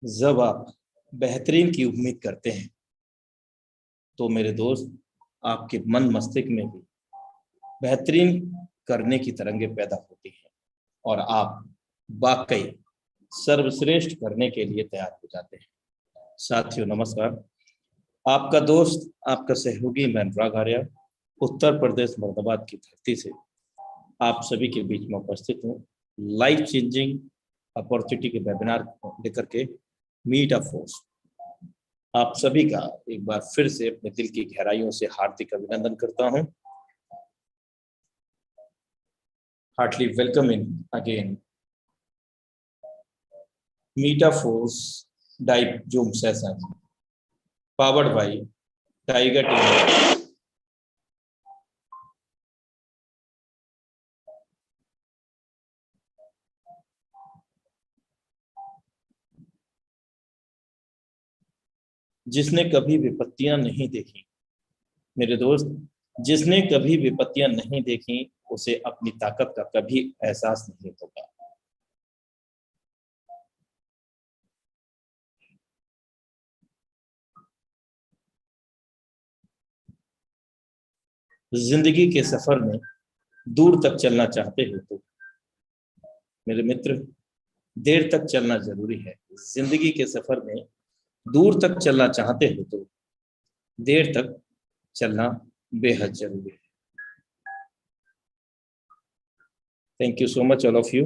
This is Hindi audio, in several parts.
जब आप बेहतरीन की उम्मीद करते हैं तो मेरे दोस्त आपके मन मस्तिष्क में भी बेहतरीन करने की तरंगें पैदा होती हैं और आप वाकई सर्वश्रेष्ठ करने के लिए तैयार हो जाते हैं। साथियों नमस्कार, आपका दोस्त आपका सहयोगी मैं अनुराग आर्य उत्तर प्रदेश मुरादाबाद की धरती से आप सभी के बीच में उपस्थित हूँ। लाइफ चेंजिंग अपॉर्चुनिटी के वेबिनार लेकर के मीट अ फोर्स आप सभी का एक बार फिर से अपने दिल की गहराइयों से हार्दिक अभिनंदन करता हूं। Heartily welcome in again meet a force dive zoom session powered by tiger team. जिसने कभी विपत्तियां नहीं देखी, मेरे दोस्त, जिसने कभी विपत्तियां नहीं देखी उसे अपनी ताकत का कभी एहसास नहीं होगा। जिंदगी के सफर में दूर तक चलना चाहते हो तो मेरे मित्र, देर तक चलना जरूरी है। जिंदगी के सफर में दूर तक चलना चाहते हो तो देर तक चलना बेहद जरूरी है। Thank you so much all of you.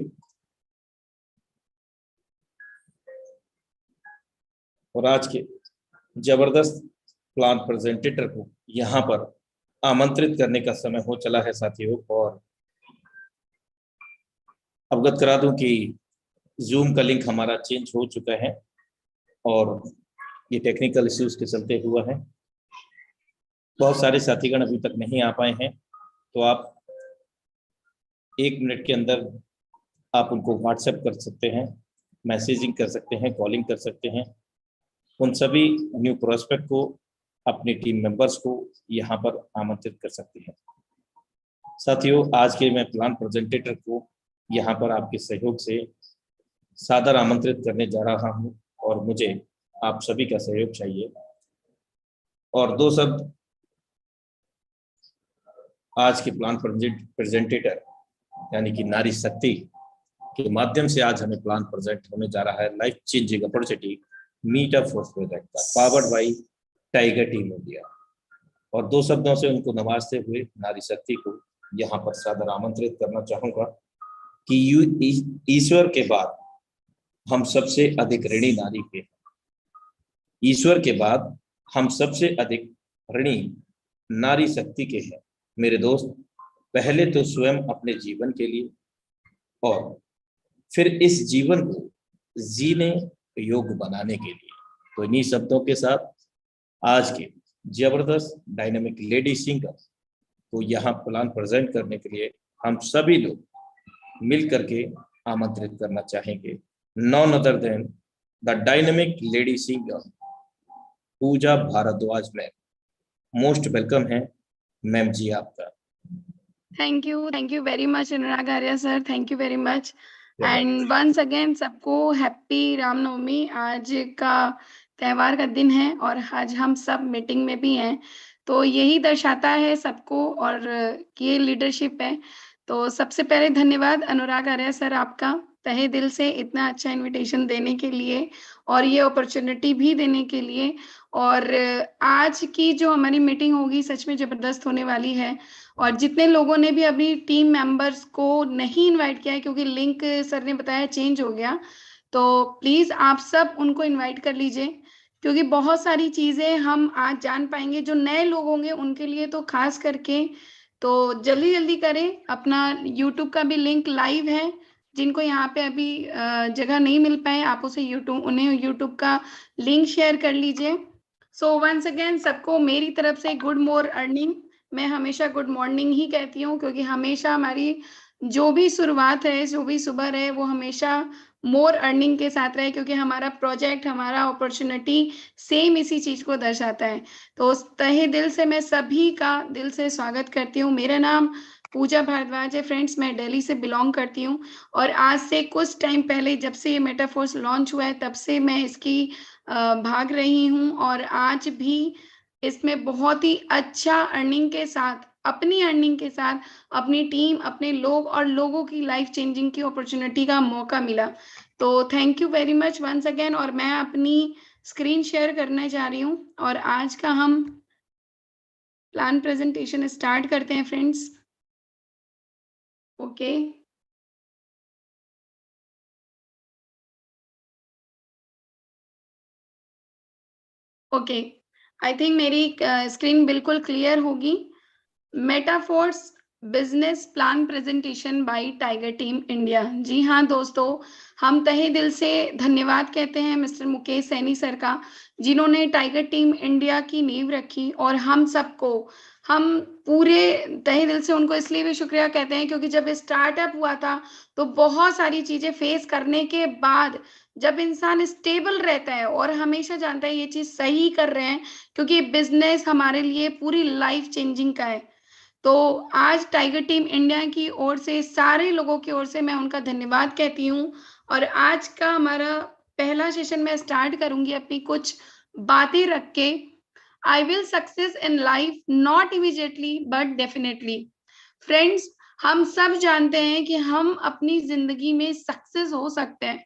और आज के जबरदस्त प्लान प्रेजेंटेटर को यहाँ पर आमंत्रित करने का समय हो चला है साथियों। और अवगत करा दूं कि जूम का लिंक हमारा चेंज हो चुका है और ये टेक्निकल इश्यूज के चलते हुआ है। बहुत सारे साथीगण अभी तक नहीं आ पाए हैं, तो आप 1 मिनट के अंदर आप उनको व्हाट्सएप कर सकते हैं, मैसेजिंग कर सकते हैं, कॉलिंग कर सकते हैं। उन सभी न्यू प्रोस्पेक्ट को, अपनी टीम मेंबर्स को यहाँ पर आमंत्रित कर सकते हैं। साथियों, आज के मैं प्लान प्रेजेंटेटर को यहाँ पर आपके सहयोग से सादर आमंत्रित करने जा रहा हूँ और मुझे आप सभी का सहयोग चाहिए। और 2 शब्द आज के प्लान प्रेजेंटेटर यानी कि नारी शक्ति के माध्यम से आज हमें प्लान प्रेजेंट होने जा रहा है। Life changing opportunity meet a force project का powered by tiger team India. और 2 शब्दों से उनको नवाजते हुए नारी शक्ति को यहाँ पर सादर आमंत्रित करना चाहूंगा कि ईश्वर के बाद हम सबसे अधिक ऋणी नारी के, ईश्वर के बाद हम सबसे अधिक ऋणी नारी शक्ति के हैं। मेरे दोस्त, पहले तो स्वयं अपने जीवन के लिए और फिर इस जीवन को जीने योग्य बनाने के लिए। तो इन्हीं शब्दों के साथ आज के जबरदस्त डायनामिक लेडी सिंगर को यहाँ प्लान प्रेजेंट करने के लिए हम सभी लोग मिल करके आमंत्रित करना चाहेंगे। None other than the dynamic lady singer Pooja Bhardwaj ma'am. Most welcome है मैम जी आपका। Thank you very much Anurag Arya sir, thank you very much and once again सबको हैप्पी रामनवमी। आज का त्यौहार का दिन है और आज हम सब मीटिंग में भी हैं, तो यही दर्शाता है सबको और ये लीडरशिप है। तो सबसे पहले धन्यवाद अनुराग आर्य सर आपका तहे दिल से इतना अच्छा इनविटेशन देने के लिए और ये अपॉर्चुनिटी भी देने के लिए। और आज की जो हमारी मीटिंग होगी सच में जबरदस्त होने वाली है। और जितने लोगों ने भी अभी टीम मेंबर्स को नहीं इनवाइट किया है क्योंकि लिंक सर ने बताया चेंज हो गया, तो प्लीज आप सब उनको इनवाइट कर लीजिए क्योंकि बहुत सारी चीजें हम आज जान पाएंगे। जो नए लोग होंगे उनके लिए तो खास करके, तो जल्दी जल्दी करें। अपना यूट्यूब का भी लिंक लाइव है, जिनको यहाँ पे अभी जगह नहीं मिल पाए आप उन्हें यूट्यूब का लिंक शेयर कर लीजिए। सो वंस अगेन सबको मेरी तरफ से गुड मोर अर्निंग। मैं हमेशा गुड मॉर्निंग ही कहती हूँ क्योंकि हमेशा हमारी जो भी शुरुआत है, जो भी सुबह रहे, वो हमेशा मोर अर्निंग के साथ रहे क्योंकि हमारा प्रोजेक्ट, हमारा अपॉर्चुनिटी सेम इसी चीज को दर्शाता है। तो तहे दिल से मैं सभी का दिल से स्वागत करती हूँ। मेरा नाम पूजा भारद्वाज है फ्रेंड्स, मैं दिल्ली से बिलोंग करती हूँ और आज से कुछ टाइम पहले जब से ये मेटाफोर्स लॉन्च हुआ है तब से मैं इसकी भाग रही हूँ और आज भी इसमें बहुत ही अच्छा अर्निंग के साथ, अपनी अर्निंग के साथ अपनी टीम, अपने लोग और लोगों की लाइफ चेंजिंग की अपॉर्चुनिटी का मौका मिला। तो thank you very much once again. और मैं अपनी स्क्रीन शेयर करने जा रही हूँ और आज का हम प्लान प्रेजेंटेशन स्टार्ट करते हैं friends. Okay okay, I think मेरी स्क्रीन बिल्कुल क्लियर होगी। Metaforce business plan presentation by tiger team India. जी हाँ दोस्तों, हम तहे दिल से धन्यवाद कहते हैं मिस्टर मुकेश सैनी सर का, जिन्होंने टाइगर टीम इंडिया की नींव रखी और हम सबको, हम पूरे तहे दिल से उनको इसलिए भी शुक्रिया कहते हैं क्योंकि जब स्टार्टअप हुआ था तो बहुत सारी चीजें फेस करने के बाद जब इंसान स्टेबल रहता है और हमेशा जानता है ये चीज सही कर रहे हैं, क्योंकि बिजनेस हमारे लिए पूरी लाइफ चेंजिंग का है। तो आज टाइगर टीम इंडिया की ओर से, सारे लोगों की ओर से मैं उनका धन्यवाद कहती हूँ। और आज का हमारा पहला सेशन मैं स्टार्ट करूंगी अपनी कुछ बातें रख के। I will success in life not immediately but definitely. Friends, हम सब जानते हैं कि हम अपनी जिंदगी में सक्सेस हो सकते हैं,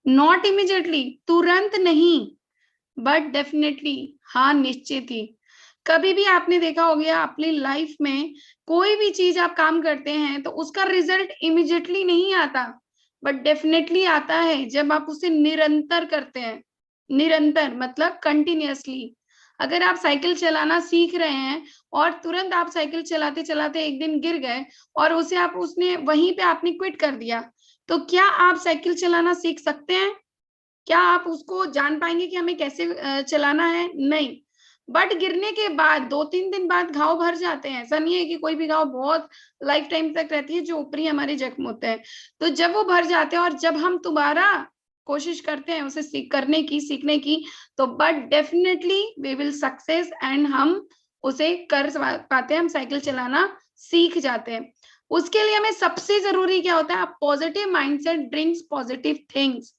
नॉट इमीडिएटली, तुरंत नहीं, बट डेफिनेटली, हाँ निश्चित ही। कभी भी आपने देखा होगा अपनी लाइफ में कोई भी चीज आप काम करते हैं तो उसका रिजल्ट इमीडिएटली नहीं आता, बट डेफिनेटली आता है जब आप उसे निरंतर करते हैं। निरंतर मतलब कंटिन्यूअसली। अगर आप साइकिल चलाना सीख रहे हैं और तुरंत आप साइकिल चलाते चलाते एक दिन गिर गए और उसे आप उसने वहीं पे आपने क्विट कर दिया, तो क्या आप साइकिल चलाना सीख सकते हैं? क्या आप उसको जान पाएंगे कि हमें कैसे चलाना है? नहीं। बट गिरने के बाद 2-3 दिन बाद घाव भर जाते हैं, ऐसा नहीं है कि कोई भी घाव बहुत लाइफ टाइम तक रहती है, जो ऊपरी हमारे जख्म होते हैं। तो जब वो भर जाते हैं और जब हम दोबारा कोशिश करते हैं उसे सीखने की, तो but definitely we will success and हम उसे कर पाते हैं, हम साइकिल चलाना सीख जाते हैं। उसके लिए हमें सबसे जरूरी क्या होता है? Positive mindset brings positive things.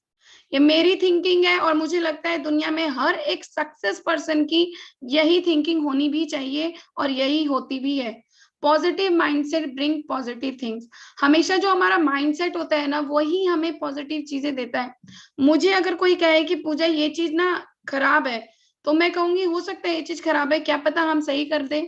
ये मेरी थिंकिंग है और मुझे लगता है दुनिया में हर एक सक्सेस पर्सन की यही थिंकिंग होनी भी चाहिए और यही होती भी है। Positive mindset bring positive things. हमेशा जो हमारा माइंडसेट होता है ना, वही हमें पॉजिटिव चीजें देता है। मुझे अगर कोई कहे कि पूजा ये चीज ना खराब है, तो मैं कहूंगी हो सकता है ये चीज खराब है, क्या पता हम सही कर दें।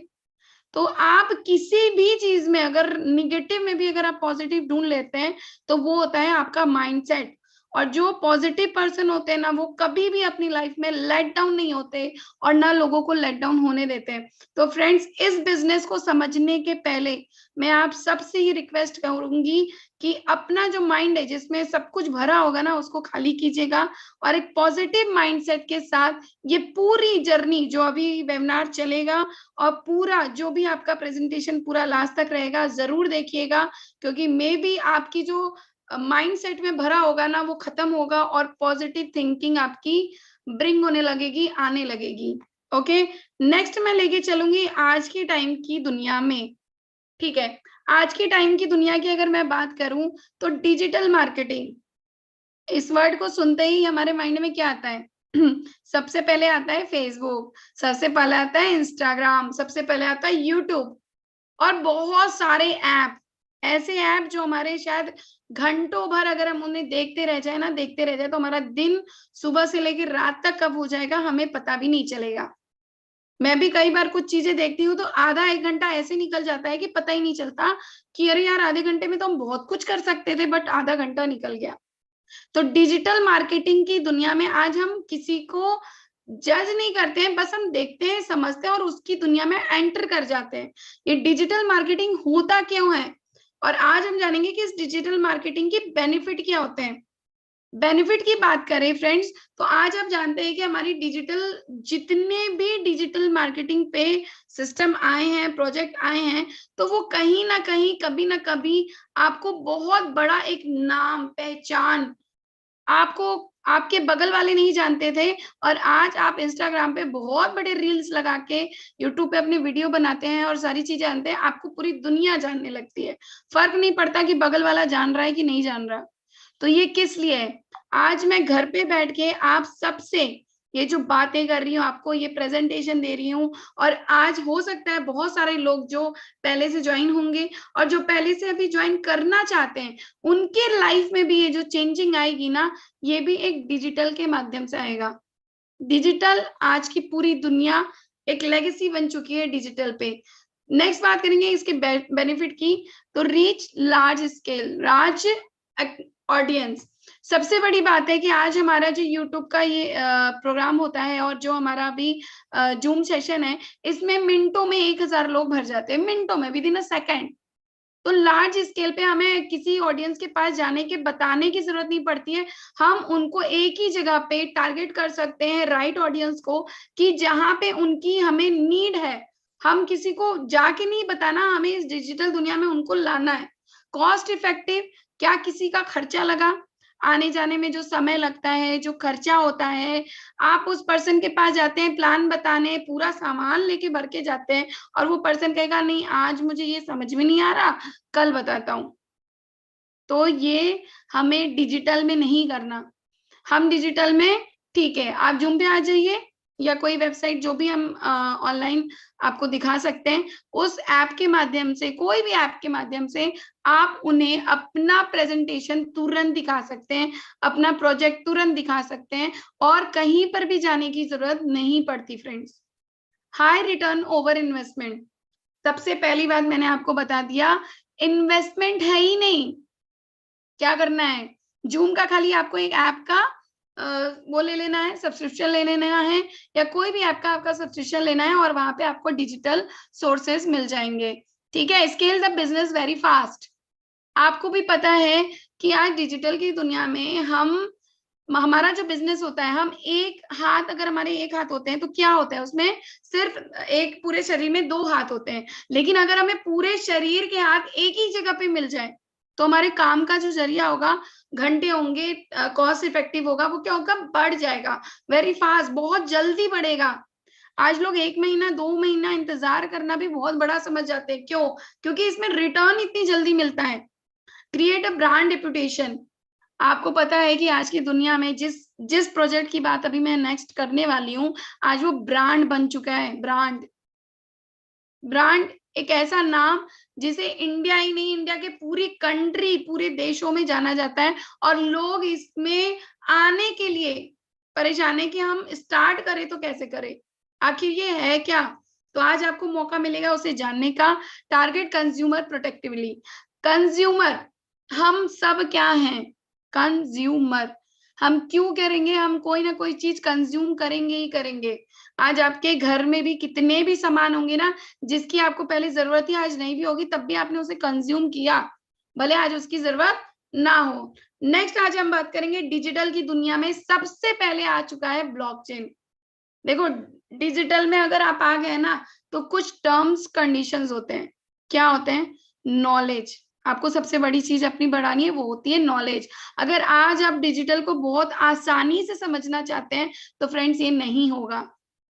तो आप किसी भी चीज में अगर निगेटिव में भी अगर आप पॉजिटिव ढूंढ लेते हैं तो वो होता है आपका माइंडसेट। और जो पॉजिटिव पर्सन होते हैं ना, वो कभी भी अपनी लाइफ में लेट डाउन नहीं होते और ना लोगों को लेट डाउन होने देते हैं। तो फ्रेंड्स, इस बिजनेस को समझने के पहले मैं आप सबसे ही रिक्वेस्ट करूंगी कि अपना जो माइंड है जिसमें सब कुछ भरा होगा ना, उसको खाली कीजिएगा और एक पॉजिटिव माइंडसेट के साथ ये पूरी जर्नी जो अभी वेबिनार चलेगा और पूरा जो भी आपका प्रेजेंटेशन पूरा लास्ट तक रहेगा, जरूर देखिएगा, क्योंकि मे बी आपकी जो माइंडसेट में भरा होगा ना, वो खत्म होगा और पॉजिटिव थिंकिंग आपकी ब्रिंग होने लगेगी, आने लगेगी। ओके, नेक्स्ट मैं लेके चलूंगी आज की टाइम की दुनिया में। ठीक है, आज की टाइम की दुनिया की अगर मैं बात करूं तो डिजिटल मार्केटिंग, इस वर्ड को सुनते ही हमारे माइंड में क्या आता है? सबसे पहले आता है फेसबुक, सबसे पहले आता है इंस्टाग्राम, सबसे पहले आता है यूट्यूब और बहुत सारे ऐप, ऐसे ऐप जो हमारे शायद घंटों भर अगर हम उन्हें देखते रह जाए ना, देखते रह जाए, तो हमारा दिन सुबह से लेकर रात तक कब हो जाएगा हमें पता भी नहीं चलेगा। मैं भी कई बार कुछ चीजें देखती हूँ तो आधा एक घंटा ऐसे निकल जाता है कि पता ही नहीं चलता कि अरे यार आधे घंटे में तो हम बहुत कुछ कर सकते थे, बट आधा घंटा निकल गया। तो डिजिटल मार्केटिंग की दुनिया में आज हम किसी को जज नहीं करते हैं, बस हम देखते हैं, समझते हैं और उसकी दुनिया में एंटर कर जाते हैं। ये डिजिटल मार्केटिंग होता क्यों है और आज हम जानेंगे कि इस डिजिटल मार्केटिंग के बेनिफिट क्या होते हैं। बेनिफिट की बात करें फ्रेंड्स, तो आज आप जानते हैं कि हमारी डिजिटल, जितने भी डिजिटल मार्केटिंग पे सिस्टम आए हैं, प्रोजेक्ट आए हैं, तो वो कहीं ना कहीं कभी ना कभी आपको बहुत बड़ा एक नाम, पहचान, आपको आपके बगल वाले नहीं जानते थे, और आज आप इंस्टाग्राम पे बहुत बड़े रील्स लगा के, यूट्यूब पे अपनी वीडियो बनाते हैं और सारी चीजें जानते हैं, आपको पूरी दुनिया जानने लगती है। फर्क नहीं पड़ता कि बगल वाला जान रहा है कि नहीं जान रहा। तो ये किस लिए है? आज मैं घर पे बैठ के आप सबसे ये जो बातें कर रही हूँ, आपको ये प्रेजेंटेशन दे रही हूँ, और आज हो सकता है बहुत सारे लोग जो पहले से ज्वाइन होंगे और जो पहले से अभी ज्वाइन करना चाहते हैं, उनके लाइफ में भी ये जो चेंजिंग आएगी ना, ये भी एक डिजिटल के माध्यम से आएगा। डिजिटल, आज की पूरी दुनिया एक लेगेसी बन चुकी है डिजिटल पे। नेक्स्ट बात करेंगे इसके बेनिफिट की, तो reach large scale, large audience. सबसे बड़ी बात है कि आज हमारा जो यूट्यूब का ये प्रोग्राम होता है और जो हमारा अभी जूम सेशन है, इसमें मिनटों में 1000 लोग भर जाते हैं, मिनटों में, विद इन अ सेकेंड। तो लार्ज स्केल पे हमें किसी ऑडियंस के पास जाने के बताने की जरूरत नहीं पड़ती है, हम उनको एक ही जगह पे टारगेट कर सकते हैं, राइट ऑडियंस को, कि जहां पे उनकी हमें नीड है। हम किसी को जाके नहीं बताना, हमें इस डिजिटल दुनिया में उनको लाना है। कॉस्ट इफेक्टिव, क्या किसी का खर्चा लगा, आने जाने में जो समय लगता है, जो खर्चा होता है, आप उस पर्सन के पास जाते हैं प्लान बताने, पूरा सामान लेके भर के जाते हैं, और वो पर्सन कहेगा नहीं आज मुझे ये समझ में नहीं आ रहा, कल बताता हूँ। तो ये हमें डिजिटल में नहीं करना। हम डिजिटल में, ठीक है, आप जूम पे आ जाइए या कोई वेबसाइट जो भी हम ऑनलाइन आपको दिखा सकते हैं, उस ऐप के माध्यम से, कोई भी ऐप के माध्यम से आप उन्हें अपना प्रेजेंटेशन तुरंत दिखा सकते हैं, अपना प्रोजेक्ट तुरंत दिखा सकते हैं, और कहीं पर भी जाने की जरूरत नहीं पड़ती friends. High return over investment, सबसे पहली बात मैंने आपको बता दिया, इन्वेस्टमेंट है ही नहीं। क्या करना है, जूम का खाली आपको एक ऐप का वो ले लेना है, सब्सक्रिप्शन ले लेना है, या कोई भी ऐप का आपका सब्सक्रिप्शन लेना है, और वहां पे आपको डिजिटल सोर्सेस मिल जाएंगे। ठीक है, scale the business very fast. आपको भी पता है कि आज डिजिटल की दुनिया में हमारा जो बिजनेस होता है, हम एक हाथ, अगर हमारे एक हाथ होते हैं तो क्या होता है, उसमें सिर्फ एक पूरे शरीर में 2 हाथ होते हैं, लेकिन अगर हमें पूरे शरीर के हाथ एक ही जगह पे मिल जाए, तो हमारे काम का जो जरिया होगा, घंटे होंगे, कॉस्ट इफेक्टिव होगा, वो क्या होगा, बढ़ जाएगा, वेरी फास्ट, बहुत जल्दी बढ़ेगा। आज लोग 1 महीना 2 महीना इंतजार करना भी बहुत बड़ा समझ जाते हैं। क्यों? क्योंकि इसमें रिटर्न इतनी जल्दी मिलता है। क्रिएट अ ब्रांड रेपुटेशन, आपको पता है कि आज की दुनिया में जिस जिस प्रोजेक्ट की बात अभी मैं नेक्स्ट करने वाली हूँ, आज वो ब्रांड बन चुका है। ब्रांड एक ऐसा नाम जिसे इंडिया ही नहीं, इंडिया के पूरी कंट्री, पूरे देशों में जाना जाता है, और लोग इसमें आने के लिए परेशान है कि हम स्टार्ट करें तो कैसे करें, आखिर ये है क्या। तो आज आपको मौका मिलेगा उसे जानने का। टारगेट कंज्यूमर प्रोटेक्टिवली, कंज्यूमर, हम सब क्या हैं, कंज्यूमर। हम क्यों करेंगे, हम कोई ना कोई चीज कंज्यूम करेंगे ही करेंगे। आज आपके घर में भी कितने भी सामान होंगे ना, जिसकी आपको पहले जरूरत ही आज नहीं भी होगी, तब भी आपने उसे कंज्यूम किया, भले आज उसकी जरूरत ना हो। नेक्स्ट आज हम बात करेंगे डिजिटल की दुनिया में सबसे पहले आ चुका है ब्लॉकचेन। देखो, डिजिटल में अगर आप आ गए ना, तो कुछ टर्म्स कंडीशंस होते हैं। क्या होते हैं? नॉलेज, आपको सबसे बड़ी चीज अपनी बढ़ानी है, वो होती है नॉलेज। अगर आज आप डिजिटल को बहुत आसानी से समझना चाहते हैं, तो फ्रेंड्स ये नहीं होगा।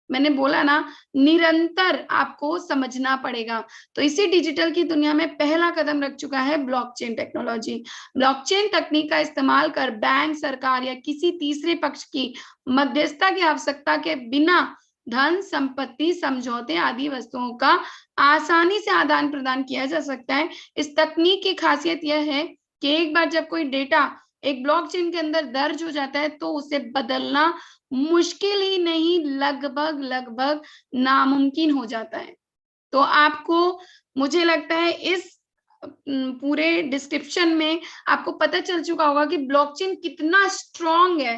मैंने बोला ना, निरंतर आपको समझना पड़ेगा। तो इसी डिजिटल की दुनिया में पहला कदम रख चुका है ब्लॉकचेन टेक्नोलॉजी। ब्लॉकचेन तकनीक का इस्तेमाल कर बैंक, सरकार या किसी तीसरे पक्ष की मध्यस्थता की आवश्यकता के बिना धन, संपत्ति, समझौते आदि वस्तुओं का आसानी से आदान प्रदान किया जा सकता है। इस तकनीक की खासियत यह है कि एक बार जब कोई डेटा एक ब्लॉकचेन के अंदर दर्ज हो जाता है, तो उसे बदलना मुश्किल ही नहीं, लगभग नामुमकिन हो जाता है। तो आपको, मुझे लगता है इस पूरे डिस्क्रिप्शन में आपको पता चल चुका होगा कि ब्लॉकचेन कितना स्ट्रॉन्ग है।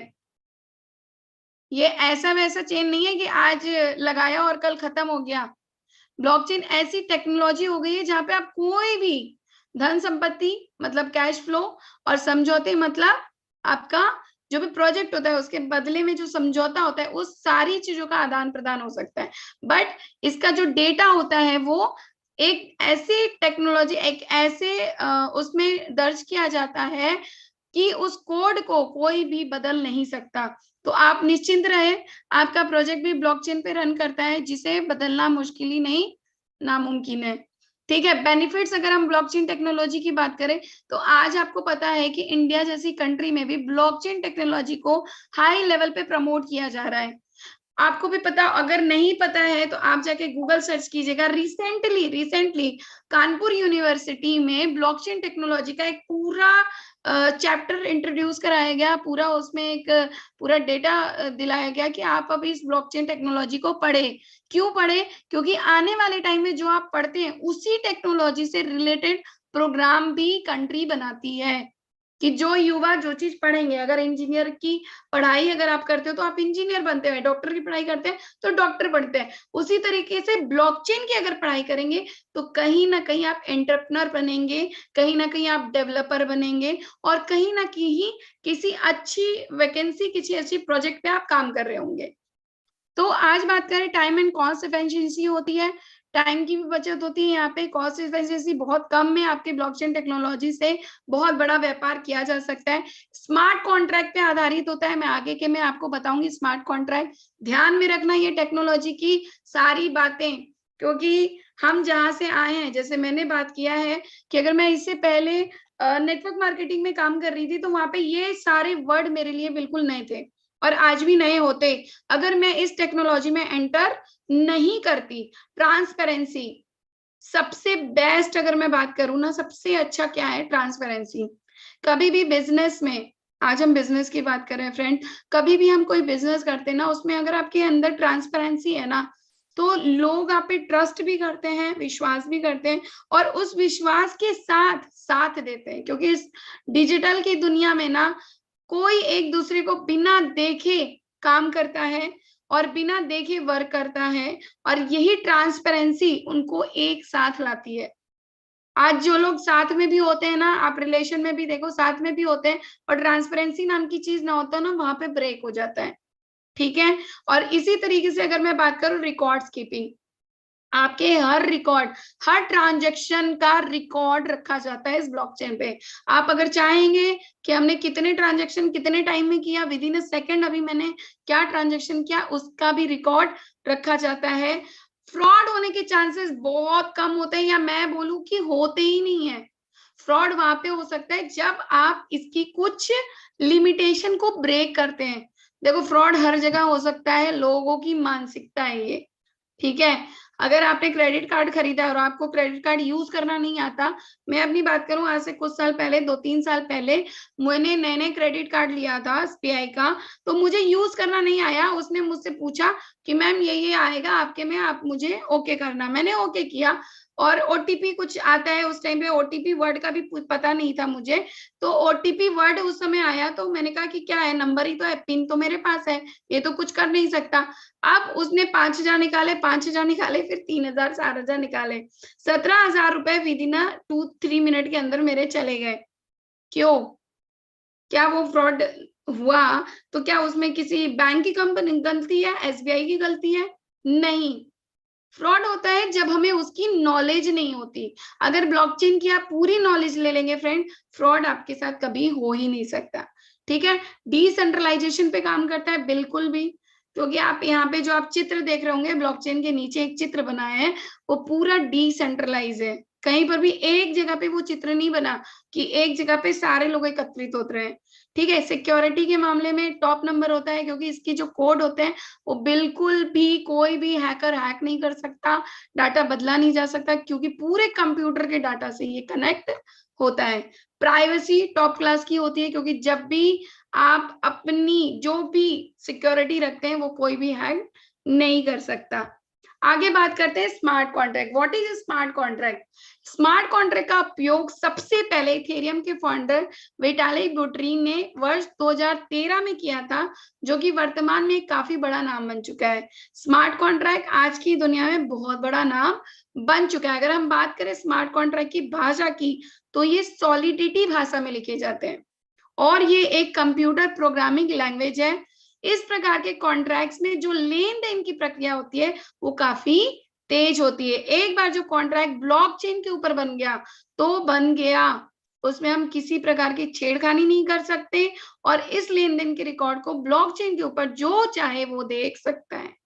ये ऐसा वैसा चेन नहीं है कि आज लगाया और कल खत्म हो गया। ब्लॉकचेन ऐसी टेक्नोलॉजी हो गई है जहां पे आप कोई भी धन संपत्ति मतलब कैश फ्लो, और समझौते मतलब आपका जो भी प्रोजेक्ट होता है उसके बदले में जो समझौता होता है, उस सारी चीजों का आदान प्रदान हो सकता है। बट इसका जो डेटा होता है वो एक ऐसी टेक्नोलॉजी, एक ऐसे उसमें दर्ज किया जाता है कि उस कोड को कोई भी बदल नहीं सकता। तो आप निश्चिंत रहे, आपका प्रोजेक्ट भी ब्लॉकचेन पे रन करता है, जिसे बदलना मुश्किल ही नहीं नामुमकिन है। ठीक है, बेनिफिट्स अगर हम ब्लॉकचेन टेक्नोलॉजी की बात करें तो आज आपको पता है कि इंडिया जैसी कंट्री में भी ब्लॉकचेन टेक्नोलॉजी को हाई लेवल पे प्रमोट किया जा रहा है। आपको भी पता, अगर नहीं पता है तो आप जाके गूगल सर्च कीजिएगा। रिसेंटली कानपुर यूनिवर्सिटी में ब्लॉकचेन टेक्नोलॉजी का एक पूरा चैप्टर इंट्रोड्यूस कराया गया, पूरा उसमें एक पूरा डेटा दिलाया गया कि आप अब इस ब्लॉकचेन टेक्नोलॉजी को पढ़े। क्यों पढ़े? क्योंकि आने वाले टाइम में जो आप पढ़ते हैं उसी टेक्नोलॉजी से रिलेटेड प्रोग्राम भी कंट्री बनाती है, कि जो युवा जो चीज पढ़ेंगे, अगर इंजीनियर की पढ़ाई अगर आप करते हो तो आप इंजीनियर बनते हैं, डॉक्टर की पढ़ाई करते हैं तो डॉक्टर बनते हैं। उसी तरीके से ब्लॉकचेन की अगर पढ़ाई करेंगे तो कहीं ना कहीं आप एंटरप्रेन्योर बनेंगे, कहीं ना कहीं आप डेवलपर बनेंगे, और कहीं ना कहीं किसी अच्छी वैकेंसी, किसी अच्छी प्रोजेक्ट पे आप काम कर रहे होंगे। तो आज बात करें टाइम एंड कॉस्ट एफिशिएंसी होती है, टाइम की भी बचत होती है यहाँ पे, कॉस्ट एफिशिएंसी बहुत कम में आपके ब्लॉकचेन टेक्नोलॉजी से बहुत बड़ा व्यापार किया जा सकता है। स्मार्ट कॉन्ट्रैक्ट पे आधारित होता है, मैं आगे के मैं आपको बताऊंगी स्मार्ट कॉन्ट्रैक्ट। ध्यान में रखना ये टेक्नोलॉजी की सारी बातें, क्योंकि हम जहां से आए हैं, जैसे मैंने बात किया है कि अगर मैं इससे पहले नेटवर्क मार्केटिंग में काम कर रही थी तो वहां पे ये सारे वर्ड मेरे लिए बिल्कुल नए थे और आज भी नए होते अगर मैं इस टेक्नोलॉजी में एंटर नहीं करती। ट्रांसपेरेंसी सबसे बेस्ट, अगर मैं बात करूं ना, सबसे अच्छा क्या है? ट्रांसपेरेंसी। कभी भी बिजनेस में, आज हम बिजनेस की बात कर रहे हैं फ्रेंड, कभी भी हम कोई बिजनेस करते हैं ना, उसमें अगर आपके अंदर ट्रांसपेरेंसी है ना, तो लोग आप पे ट्रस्ट भी करते हैं, विश्वास भी करते हैं, और उस विश्वास के साथ साथ देते हैं। क्योंकि इस डिजिटल की दुनिया में ना कोई एक दूसरे को बिना देखे काम करता है और बिना देखे वर्क करता है, और यही ट्रांसपेरेंसी उनको एक साथ लाती है। आज जो लोग साथ में भी होते हैं ना, आप रिलेशन में भी देखो साथ में भी होते हैं, और ट्रांसपेरेंसी नाम की चीज ना होता ना, वहां पे ब्रेक हो जाता है। ठीक है, और इसी तरीके से अगर मैं बात करूं रिकॉर्ड्स कीपिंग, आपके हर रिकॉर्ड, हर ट्रांजैक्शन का रिकॉर्ड रखा जाता है इस ब्लॉकचेन पे। आप अगर चाहेंगे कि हमने कितने ट्रांजैक्शन कितने टाइम में किया, विद इन अ सेकेंड अभी मैंने क्या ट्रांजैक्शन किया, उसका भी रिकॉर्ड रखा जाता है। फ्रॉड होने के चांसेस बहुत कम होते हैं, या मैं बोलूं कि होते ही नहीं है। फ्रॉड वहां पे हो सकता है जब आप इसकी कुछ लिमिटेशन को ब्रेक करते हैं। देखो फ्रॉड हर जगह हो सकता है, लोगों की मानसिकता है ये। ठीक है, अगर आपने क्रेडिट कार्ड खरीदा और आपको क्रेडिट कार्ड यूज करना नहीं आता, मैं अपनी बात करूं, आज से कुछ साल पहले, 2-3 साल पहले मैंने नए नए क्रेडिट कार्ड लिया था एसबीआई का, तो मुझे यूज करना नहीं आया। उसने मुझसे पूछा कि मैम ये आएगा आपके में, आप मुझे ओके करना। मैंने ओके किया, और ओटीपी कुछ आता है उस टाइम पे, ओटीपी वर्ड का भी पता नहीं था मुझे, तो ओटीपी वर्ड उस समय आया, तो मैंने कहा कि क्या है, नंबर ही तो है, पिन तो मेरे पास है, ये तो कुछ कर नहीं सकता। अब उसने 5,000 निकाले, 5,000 निकाले, फिर 3,000, 4,000 निकाले, 17,000 रुपए विद इन 2-3 मिनट के अंदर मेरे चले गए। क्यों? क्या वो फ्रॉड हुआ? तो क्या उसमें किसी बैंक की कंपनी गलती है, एसबीआई की गलती है? नहीं। फ्रॉड होता है जब हमें उसकी नॉलेज नहीं होती। अगर ब्लॉकचेन की आप पूरी नॉलेज ले लेंगे फ्रेंड, फ्रॉड आपके साथ कभी हो ही नहीं सकता। ठीक है, डिसेंट्रलाइजेशन पे काम करता है बिल्कुल भी, क्योंकि आप यहाँ पे जो आप चित्र देख रहे होंगे, ब्लॉकचेन के नीचे एक चित्र बना है, वो पूरा डिसेंट्रलाइज है। कहीं पर भी एक जगह पे वो चित्र नहीं बना कि एक जगह पे सारे लोग एकत्रित होते रहे। ठीक है, सिक्योरिटी के मामले में टॉप नंबर होता है, क्योंकि इसकी जो कोड होते हैं वो बिल्कुल भी कोई भी हैकर हैक नहीं कर सकता, डाटा बदला नहीं जा सकता, क्योंकि पूरे कंप्यूटर के डाटा से ये कनेक्ट होता है। प्राइवेसी टॉप क्लास की होती है, क्योंकि जब भी आप अपनी जो भी सिक्योरिटी रखते हैं वो कोई भी हैक नहीं कर सकता। आगे बात करते हैं smart contract. What is smart contract? Smart contract का उपयोग सबसे पहले इथेरियम के फाउंडर विटाली बुटेरिन ने वर्ष 2013 में किया था, जो कि वर्तमान में काफी बड़ा नाम बन चुका है। स्मार्ट कॉन्ट्रैक्ट आज की दुनिया में बहुत बड़ा नाम बन चुका है। अगर हम बात करें स्मार्ट कॉन्ट्रैक्ट की भाषा की, तो ये सॉलिडिटी भाषा में लिखे जाते हैं, और ये एक कंप्यूटर प्रोग्रामिंग लैंग्वेज है। इस प्रकार के कॉन्ट्रैक्ट्स में जो लेन देन की प्रक्रिया होती है वो काफी तेज होती है। एक बार जो कॉन्ट्रैक्ट ब्लॉकचेन के ऊपर बन गया तो बन गया, उसमें हम किसी प्रकार की छेड़खानी नहीं कर सकते और इस लेन देन के रिकॉर्ड को ब्लॉकचेन के ऊपर जो चाहे वो देख सकता है।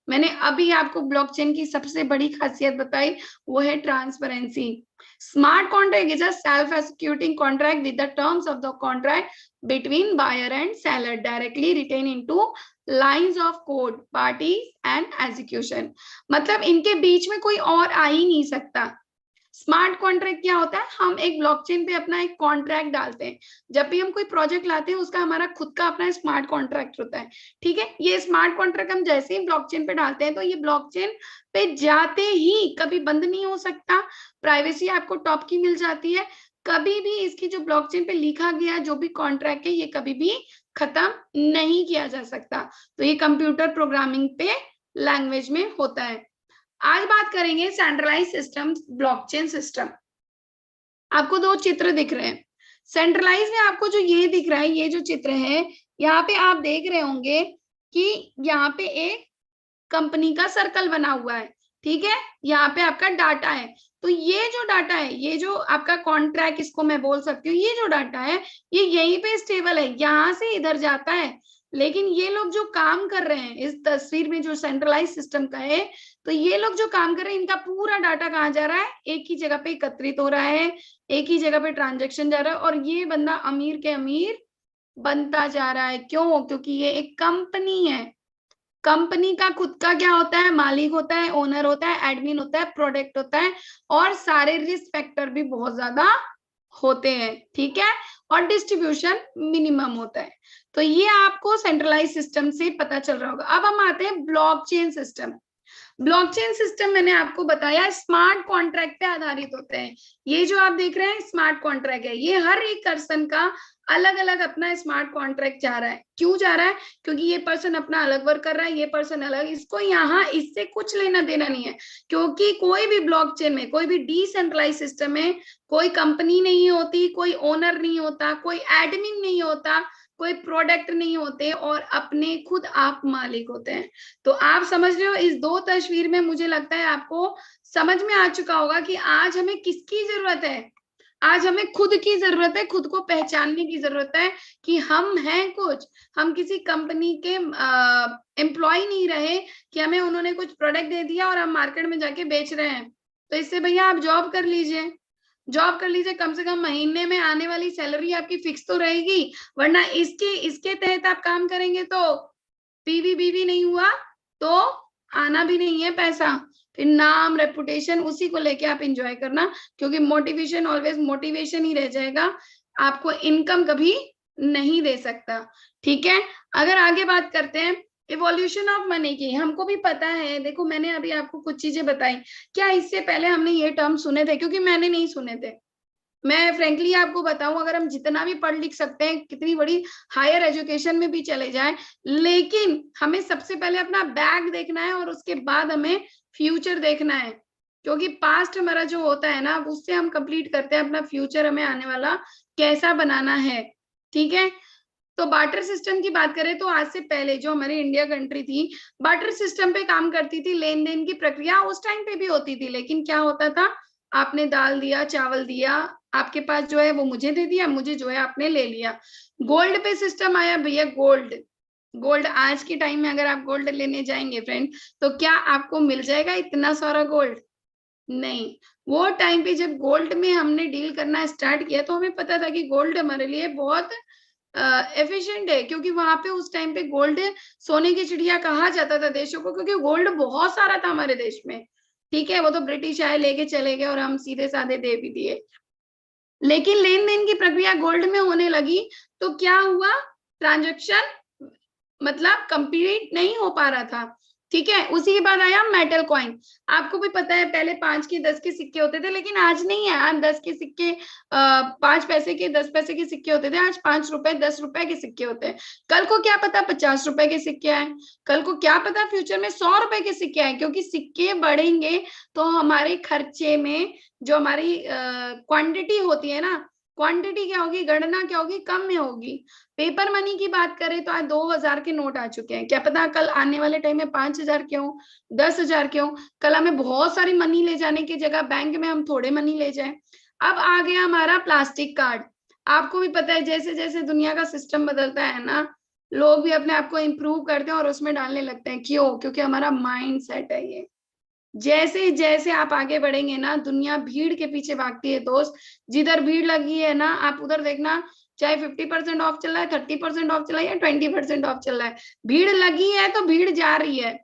मैंने अभी आपको ब्लॉकचेन की सबसे बड़ी खासियत बताई, वो है transparency. Smart contract is a self executing contract with the terms of the contract between buyer and seller directly written into lines of code parties and execution. मतलब इनके बीच में कोई और आ ही नहीं सकता। स्मार्ट कॉन्ट्रैक्ट क्या होता है, हम एक ब्लॉकचेन पे अपना एक कॉन्ट्रैक्ट डालते हैं। जब भी हम कोई प्रोजेक्ट लाते हैं उसका हमारा खुद का अपना स्मार्ट कॉन्ट्रैक्ट होता है, ठीक है। ये स्मार्ट कॉन्ट्रैक्ट हम जैसे ही ब्लॉकचेन पे डालते हैं तो ये ब्लॉकचेन पे जाते ही कभी बंद नहीं हो सकता, प्राइवेसी आपको टॉप की मिल जाती है। कभी भी इसकी जो ब्लॉकचेन पे लिखा गया जो भी कॉन्ट्रैक्ट है ये कभी भी खत्म नहीं किया जा सकता। तो ये कंप्यूटर प्रोग्रामिंग पे लैंग्वेज में होता है। आज बात करेंगे सेंट्रलाइज सिस्टम, ब्लॉकचेन सिस्टम। आपको दो चित्र दिख रहे हैं। सेंट्रलाइज में आपको जो ये दिख रहा है, ये जो चित्र है, यहाँ पे आप देख रहे होंगे कि यहाँ पे एक कंपनी का सर्कल बना हुआ है, ठीक है। यहाँ पे आपका डाटा है। तो ये जो डाटा है, ये जो आपका कॉन्ट्रैक्ट इसको मैं बोल सकती हूँ, ये जो डाटा है ये यहीं पे स्टेबल है, यहाँ से इधर जाता है। लेकिन ये लोग जो काम कर रहे हैं इस तस्वीर में जो सेंट्रलाइज सिस्टम का है, तो ये लोग जो काम कर रहे हैं इनका पूरा डाटा कहाँ जा रहा है, एक ही जगह पे एकत्रित हो रहा है, एक ही जगह पे ट्रांजैक्शन जा रहा है। और ये बंदा अमीर के अमीर बनता जा रहा है। क्यों? क्योंकि ये एक कंपनी है। कंपनी का खुद का क्या होता है, मालिक होता है, ओनर होता है, एडमिन होता है, प्रोडक्ट होता है, और सारे रिस्क फैक्टर भी बहुत ज्यादा होते हैं, ठीक है। और डिस्ट्रीब्यूशन मिनिमम होता है। तो ये आपको सेंट्रलाइज सिस्टम से पता चल रहा होगा। अब हम आते हैं ब्लॉकचेन सिस्टम। ब्लॉकचेन सिस्टम मैंने आपको बताया स्मार्ट कॉन्ट्रैक्ट पे आधारित होते हैं। ये जो आप देख रहे हैं स्मार्ट कॉन्ट्रैक्ट है, ये हर एक पर्सन का अलग अलग अपना स्मार्ट कॉन्ट्रैक्ट जा रहा है। क्यों जा रहा है? क्योंकि ये पर्सन अपना अलग वर्क कर रहा है, ये पर्सन अलग, इसको यहाँ इससे कुछ लेना देना नहीं है। क्योंकि कोई भी ब्लॉकचेन में, कोई भी डिसेंट्रलाइज सिस्टम में कोई कंपनी नहीं होती, कोई ओनर नहीं होता, कोई एडमिन नहीं होता, कोई प्रोडक्ट नहीं होते, और अपने खुद आप मालिक होते हैं। तो आप समझ रहे हो, इस दो तस्वीर में मुझे लगता है आपको समझ में आ चुका होगा कि आज हमें किसकी जरूरत है। आज हमें खुद की जरूरत है, खुद को पहचानने की जरूरत है कि हम हैं कुछ, हम किसी कंपनी के एम्प्लॉय नहीं रहे कि हमें उन्होंने कुछ प्रोडक्ट दे दिया और हम मार्केट में जाके बेच रहे हैं। तो इससे भैया आप जॉब कर लीजिए, जॉब कर लीजिए, कम से कम महीने में आने वाली सैलरी आपकी फिक्स तो रहेगी। वरना इसके तहत आप काम करेंगे तो पीवी बीवी नहीं हुआ तो आना भी नहीं है पैसा, फिर नाम रेपुटेशन उसी को लेके आप एंजॉय करना, क्योंकि मोटिवेशन ऑलवेज मोटिवेशन ही रह जाएगा, आपको इनकम कभी नहीं दे सकता, ठीक है। अगर आगे बात करते हैं इवोल्यूशन ऑफ मनी की, हमको भी पता है, देखो मैंने अभी आपको कुछ चीजें बताई, क्या इससे पहले हमने ये टर्म सुने थे? क्योंकि मैंने नहीं सुने थे। मैं फ्रेंकली आपको बताऊं, अगर हम जितना भी पढ़ लिख सकते हैं, कितनी बड़ी हायर एजुकेशन में भी चले जाएं, लेकिन हमें सबसे पहले अपना बैक देखना है और उसके बाद हमें फ्यूचर देखना है। क्योंकि पास्ट हमारा जो होता है ना, उससे हम कंप्लीट करते हैं अपना फ्यूचर हमें आने वाला कैसा बनाना है, ठीक है। तो बार्टर सिस्टम की बात करें तो आज से पहले जो हमारी इंडिया कंट्री थी, बार्टर सिस्टम पे काम करती थी। लेन देन की प्रक्रिया उस टाइम पे भी होती थी, लेकिन क्या होता था, आपने दाल दिया, चावल दिया, आपके पास जो है वो मुझे दे दिया, मुझे जो है आपने ले लिया। गोल्ड पे सिस्टम आया भैया, गोल्ड आज के टाइम में अगर आप गोल्ड लेने जाएंगे फ्रेंड, तो क्या आपको मिल जाएगा इतना सारा गोल्ड? नहीं। वो टाइम पे जब गोल्ड में हमने डील करना स्टार्ट किया तो हमें पता था कि गोल्ड हमारे लिए बहुत एफिशिएंट है, क्योंकि वहां पे उस टाइम पे गोल्ड सोने की चिड़िया कहा जाता था देशों को, क्योंकि गोल्ड बहुत सारा था हमारे देश में, ठीक है। वो तो ब्रिटिश आए, लेके चले गए और हम सीधे साधे दे भी दिए। लेकिन लेन देन की प्रक्रिया गोल्ड में होने लगी तो क्या हुआ, ट्रांजैक्शन मतलब कंप्लीट नहीं हो पा रहा था, ठीक है। उसी के बाद आया मेटल कॉइन। आपको भी पता है पहले 5 के 10 के सिक्के होते थे, लेकिन आज नहीं है। आज 10 के सिक्के 5 पैसे के 10 पैसे के सिक्के होते थे, आज 5 रुपए 10 रुपए के सिक्के होते हैं। कल को क्या पता 50 रुपए के सिक्के आए, कल को क्या पता फ्यूचर में 100 रुपए के सिक्के आए, क्योंकि सिक्के बढ़ेंगे तो हमारे खर्चे में जो हमारी क्वांटिटी होती है ना, क्वांटिटी क्या होगी, गणना क्या होगी, कम में होगी। पेपर मनी की बात करें तो आज 2000 के नोट आ चुके हैं, क्या पता कल आने वाले टाइम में 5000 के हो, 10,000 के हो। कल हमें बहुत सारी मनी ले जाने की जगह बैंक में हम थोड़े मनी ले जाएं। अब आ गया हमारा प्लास्टिक कार्ड। आपको भी पता है जैसे जैसे दुनिया का सिस्टम बदलता है ना, लोग भी अपने आप को इम्प्रूव करते हैं और उसमें डालने लगते हैं। क्यों? क्योंकि हमारा माइंड सेट है ये। जैसे जैसे आप आगे बढ़ेंगे ना, दुनिया भीड़ के पीछे भागती है दोस्त। जिधर भीड़ लगी है ना, आप उधर देखना, चाहे 50% ऑफ चल रहा है, 30% ऑफ चल रहा है या 20% ऑफ चल रहा है, भीड़ लगी है तो भीड़ जा रही है।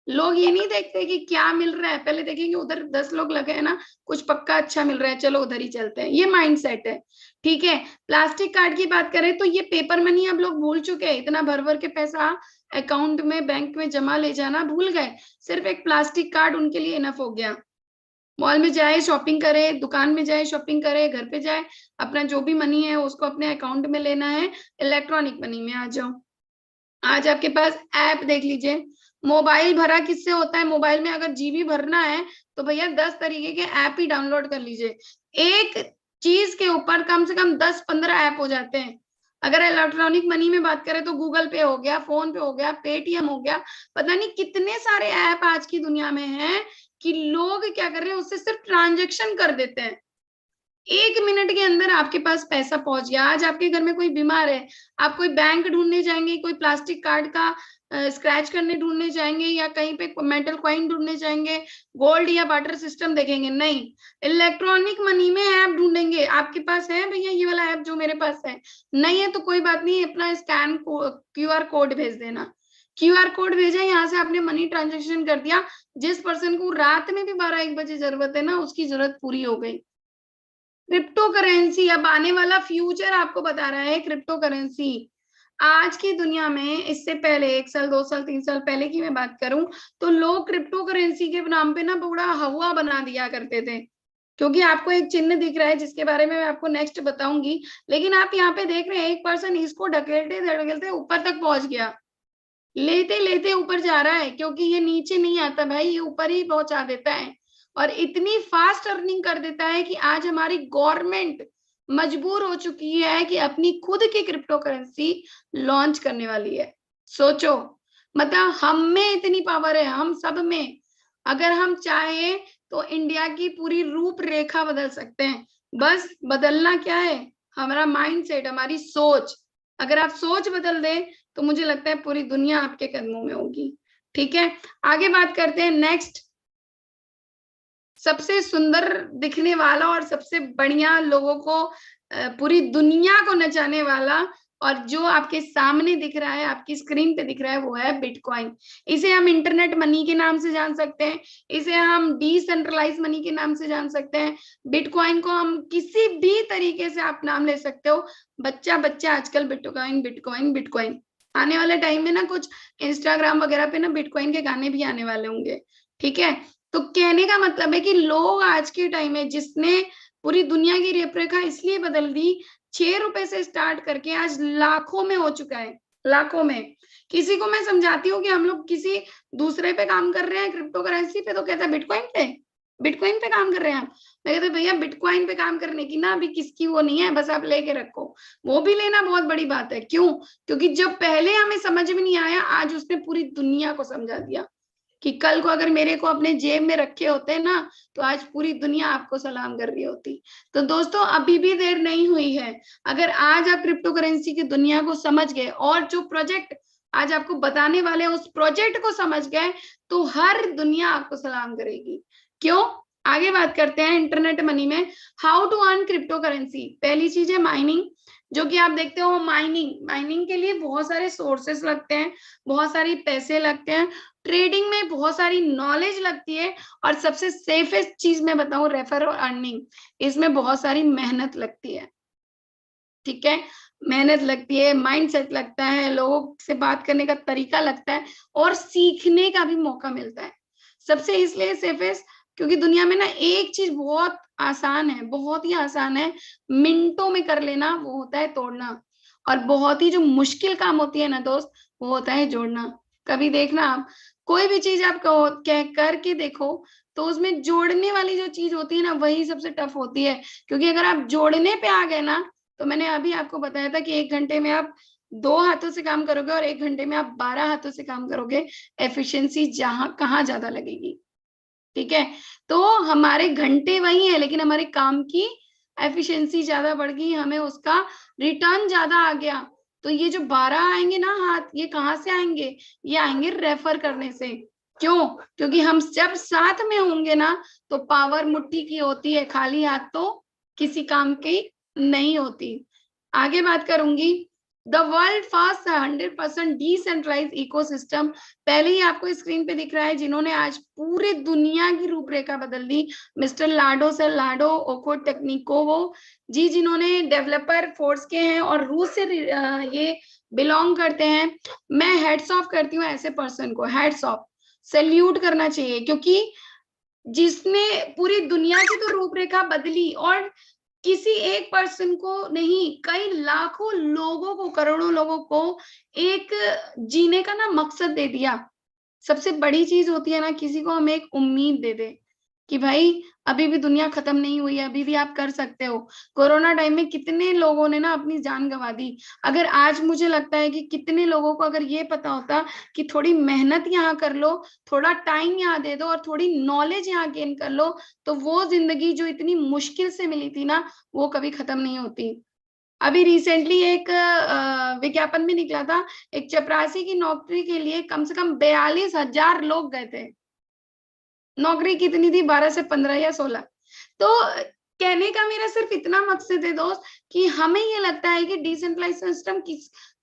लोग ये नहीं देखते कि क्या मिल रहा है, पहले देखेंगे उधर 10 लोग लगे हैं ना, कुछ पक्का अच्छा मिल रहा है, चलो उधर ही चलते हैं। ये माइंड सेट है। ठीक है, प्लास्टिक कार्ड की बात करें तो ये पेपर मनी अब लोग भूल चुके हैं। इतना भर भर के पैसा अकाउंट में, बैंक में जमा ले जाना भूल गए। सिर्फ एक प्लास्टिक कार्ड उनके लिए इनफ हो गया। मॉल में जाए शॉपिंग करे, दुकान में जाए शॉपिंग करे, घर पे जाए, अपना जो भी मनी है उसको अपने अकाउंट में लेना है, इलेक्ट्रॉनिक मनी में आ जाओ। आज आपके पास ऐप देख लीजिए। मोबाइल भरा किससे होता है? मोबाइल में अगर जीबी भरना है तो भैया 10 तरीके के ऐप ही डाउनलोड कर लीजिए। एक चीज के ऊपर कम से कम 10-15 ऐप हो जाते हैं। अगर इलेक्ट्रॉनिक मनी में बात करें तो गूगल पे हो गया, फोन पे हो गया, पेटीएम हो गया, पता नहीं कितने सारे ऐप आज की दुनिया में हैं कि लोग क्या कर रहे हैं, उससे सिर्फ ट्रांजेक्शन कर देते हैं। 1 मिनट के अंदर आपके पास पैसा पहुंच गया। आज आपके घर में कोई बीमार है, आप कोई बैंक ढूंढने जाएंगे, कोई प्लास्टिक कार्ड का स्क्रैच करने ढूंढने जाएंगे, या कहीं पे मेटल कॉइन ढूंढने जाएंगे, गोल्ड या बार्टर सिस्टम देखेंगे? नहीं, इलेक्ट्रॉनिक मनी में ऐप ढूंढेंगे। आपके पास है भैया ये वाला ऐप जो मेरे पास है? नहीं है तो कोई बात नहीं, अपना स्कैन क्यूआर कोड भेज देना। क्यूआर कोड भेजा, यहाँ से आपने मनी ट्रांजेक्शन कर दिया। जिस पर्सन को रात में भी 12-1 बजे जरूरत है ना, उसकी जरूरत पूरी हो गई। क्रिप्टो करेंसी अब आने वाला फ्यूचर आपको बता रहा है। क्रिप्टो करेंसी आज की दुनिया में, इससे पहले 1 साल 2 साल 3 साल पहले की मैं बात करूं तो लोग क्रिप्टो करेंसी के नाम पे ना बड़ा हवा बना दिया करते थे। क्योंकि आपको एक चिन्ह दिख रहा है जिसके बारे में मैं आपको नेक्स्ट बताऊंगी, लेकिन आप यहाँ पे देख रहे हैं एक पर्सन इसको ढकेलते ढकेलते ऊपर तक पहुंच गया, लेते लेते ऊपर जा रहा है। क्योंकि ये नीचे नहीं आता भाई, ये ऊपर ही पहुंचा देता है और इतनी फास्ट अर्निंग कर देता है कि आज हमारी गवर्नमेंट मजबूर हो चुकी है कि अपनी खुद की क्रिप्टो करेंसी लॉन्च करने वाली है। सोचो, मतलब हम में इतनी पावर है, हम सब में। अगर हम चाहे तो इंडिया की पूरी रूपरेखा बदल सकते हैं। बस बदलना क्या है? हमारा माइंडसेट, हमारी सोच। अगर आप सोच बदल दें तो मुझे लगता है पूरी दुनिया आपके कदमों में होगी। ठीक है, आगे बात करते हैं। नेक्स्ट, सबसे सुंदर दिखने वाला और सबसे बढ़िया, लोगों को पूरी दुनिया को नचाने वाला, और जो आपके सामने दिख रहा है, आपकी स्क्रीन पे दिख रहा है, वो है बिटकॉइन। इसे हम इंटरनेट मनी के नाम से जान सकते हैं, इसे हम डिसेंट्रलाइज मनी के नाम से जान सकते हैं। बिटकॉइन को हम किसी भी तरीके से आप नाम ले सकते हो। बच्चा बच्चा आजकल बिटकॉइन बिटकॉइन बिटकॉइन। आने वाले टाइम में ना कुछ इंस्टाग्राम वगैरह पे ना बिटकॉइन के गाने भी आने वाले होंगे। ठीक है, तो कहने का मतलब है कि लोग आज के टाइम में, जिसने पूरी दुनिया की रूपरेखा इसलिए बदल दी, 6 रुपए से स्टार्ट करके आज लाखों में हो चुका है, लाखों में। किसी को मैं समझाती हूँ कि हम लोग किसी दूसरे पे काम कर रहे हैं क्रिप्टो करेंसी पे, तो कहता है बिटकॉइन पे काम कर रहे हैं आप। मैं कहते भैया बिटकॉइन पे काम करने की ना अभी किसकी वो नहीं है, बस आप लेके रखो। वो भी लेना बहुत बड़ी बात है। क्यों? क्योंकि जब पहले हमें समझ में नहीं आया, आज उसने पूरी दुनिया को समझा दिया कि कल को अगर मेरे को अपने जेब में रखे होते ना, तो आज पूरी दुनिया आपको सलाम कर रही होती। तो दोस्तों अभी भी देर नहीं हुई है। अगर आज आप क्रिप्टो करेंसी की दुनिया को समझ गए और जो प्रोजेक्ट आज आपको बताने वाले उस प्रोजेक्ट को समझ गए, तो हर दुनिया आपको सलाम करेगी। क्यों? आगे बात करते हैं इंटरनेट मनी में। How to earn crypto currency. पहली चीज है माइनिंग, जो कि आप देखते हो माइनिंग के लिए बहुत सारे सोर्सेस लगते हैं, बहुत सारी पैसे लगते हैं, ट्रेडिंग में बहुत सारी नॉलेज लगती है, और सबसे सेफेस्ट चीज मैं बताऊं, रेफर और अर्निंग, इसमें बहुत सारी मेहनत लगती है। ठीक है, मेहनत लगती है, माइंडसेट लगता है, लोगों से बात करने का तरीका लगता है, और सीखने का भी मौका मिलता है। सबसे इसलिए सेफेस्ट, क्योंकि दुनिया में ना एक चीज बहुत आसान है, बहुत ही आसान है, मिनटों में कर लेना, वो होता है तोड़ना। और बहुत ही जो मुश्किल काम होती है ना दोस्त, वो होता है जोड़ना। कभी देखना आप कोई भी चीज आप करके देखो, तो उसमें जोड़ने वाली जो चीज होती है ना, वही सबसे टफ होती है। क्योंकि अगर आप जोड़ने पे आ गए ना, तो मैंने अभी आपको बताया था कि 1 घंटे में आप 2 हाथों से काम करोगे और 1 घंटे में आप 12 हाथों से काम करोगे। एफिशिएंसी जहां कहाँ ज्यादा लगेगी? ठीक है, तो हमारे घंटे वही है लेकिन हमारे काम की एफिशिएंसी ज्यादा बढ़ गई, हमें उसका रिटर्न ज्यादा आ गया। तो ये जो 12 आएंगे ना हाथ, ये कहाँ से आएंगे? ये आएंगे रेफर करने से। क्यों? क्योंकि हम जब साथ में होंगे ना तो पावर मुट्ठी की होती है, खाली हाथ तो किसी काम की नहीं होती। आगे बात करूंगी। The world first 100% decentralize ecosystem, पहले ही आपको स्क्रीन पे दिख रहा है, जिन्होंने आज पूरी दुनिया की रूपरेखा बदल दी, मिस्टर लाडो सर, लाडो ओखोट टेक्निकोवो जी, जिन्होंने डेवलपर फोर्स के हैं और रूस से ये बिलोंग करते हैं। मैं हेड्स ऑफ करती हूँ ऐसे पर्सन को, हेड्स ऑफ, सैल्यूट करना चाहिए, क्योंकि जिसने पूरी दुनिया की तो रूपरेखा बदली, और किसी एक पर्सन को नहीं, कई लाखों लोगों को, करोड़ों लोगों को एक जीने का ना मकसद दे दिया। सबसे बड़ी चीज होती है ना, किसी को हम एक उम्मीद दे दे कि भाई अभी भी दुनिया खत्म नहीं हुई है, अभी भी आप कर सकते हो। कोरोना टाइम में कितने लोगों ने ना अपनी जान गंवा दी। अगर आज मुझे लगता है कि कितने लोगों को अगर ये पता होता कि थोड़ी मेहनत यहाँ कर लो, थोड़ा टाइम यहाँ दे दो और थोड़ी नॉलेज यहाँ गेन कर लो, तो वो जिंदगी जो इतनी मुश्किल से मिली थी ना, वो कभी खत्म नहीं होती। अभी रिसेंटली एक विज्ञापन भी निकला था, एक चपरासी की नौकरी के लिए कम से कम 42,000 लोग गए थे। नौकरी कितनी थी? 12 से 15 या 16। तो कहने का मेरा सिर्फ इतना मकसद है दोस्त, कि हमें ये लगता है कि डिसेंट्रलाइज सिस्टम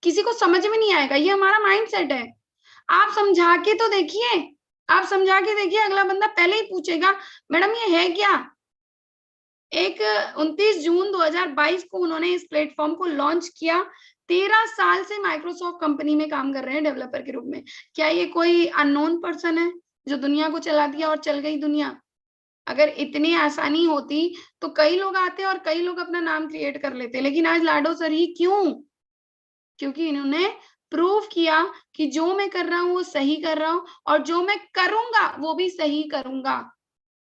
किसी को समझ में नहीं आएगा, ये हमारा माइंडसेट है। आप समझा के तो देखिए, आप समझा के देखिए, अगला बंदा पहले ही पूछेगा मैडम ये है क्या। एक 29 जून 2022 को उन्होंने इस प्लेटफॉर्म को लॉन्च किया। 13 साल से माइक्रोसॉफ्ट कंपनी में काम कर रहे हैं डेवलपर के रूप में। क्या ये कोई अननोन पर्सन है जो दुनिया को चला दिया और चल गई दुनिया? अगर इतनी आसानी होती तो कई लोग आते और कई लोग अपना नाम क्रिएट कर लेते, लेकिन आज लाडो सर ही क्यों? क्योंकि इन्होंने प्रूव किया कि जो मैं कर रहा हूं वो सही कर रहा हूं, और जो मैं करूंगा वो भी सही करूंगा।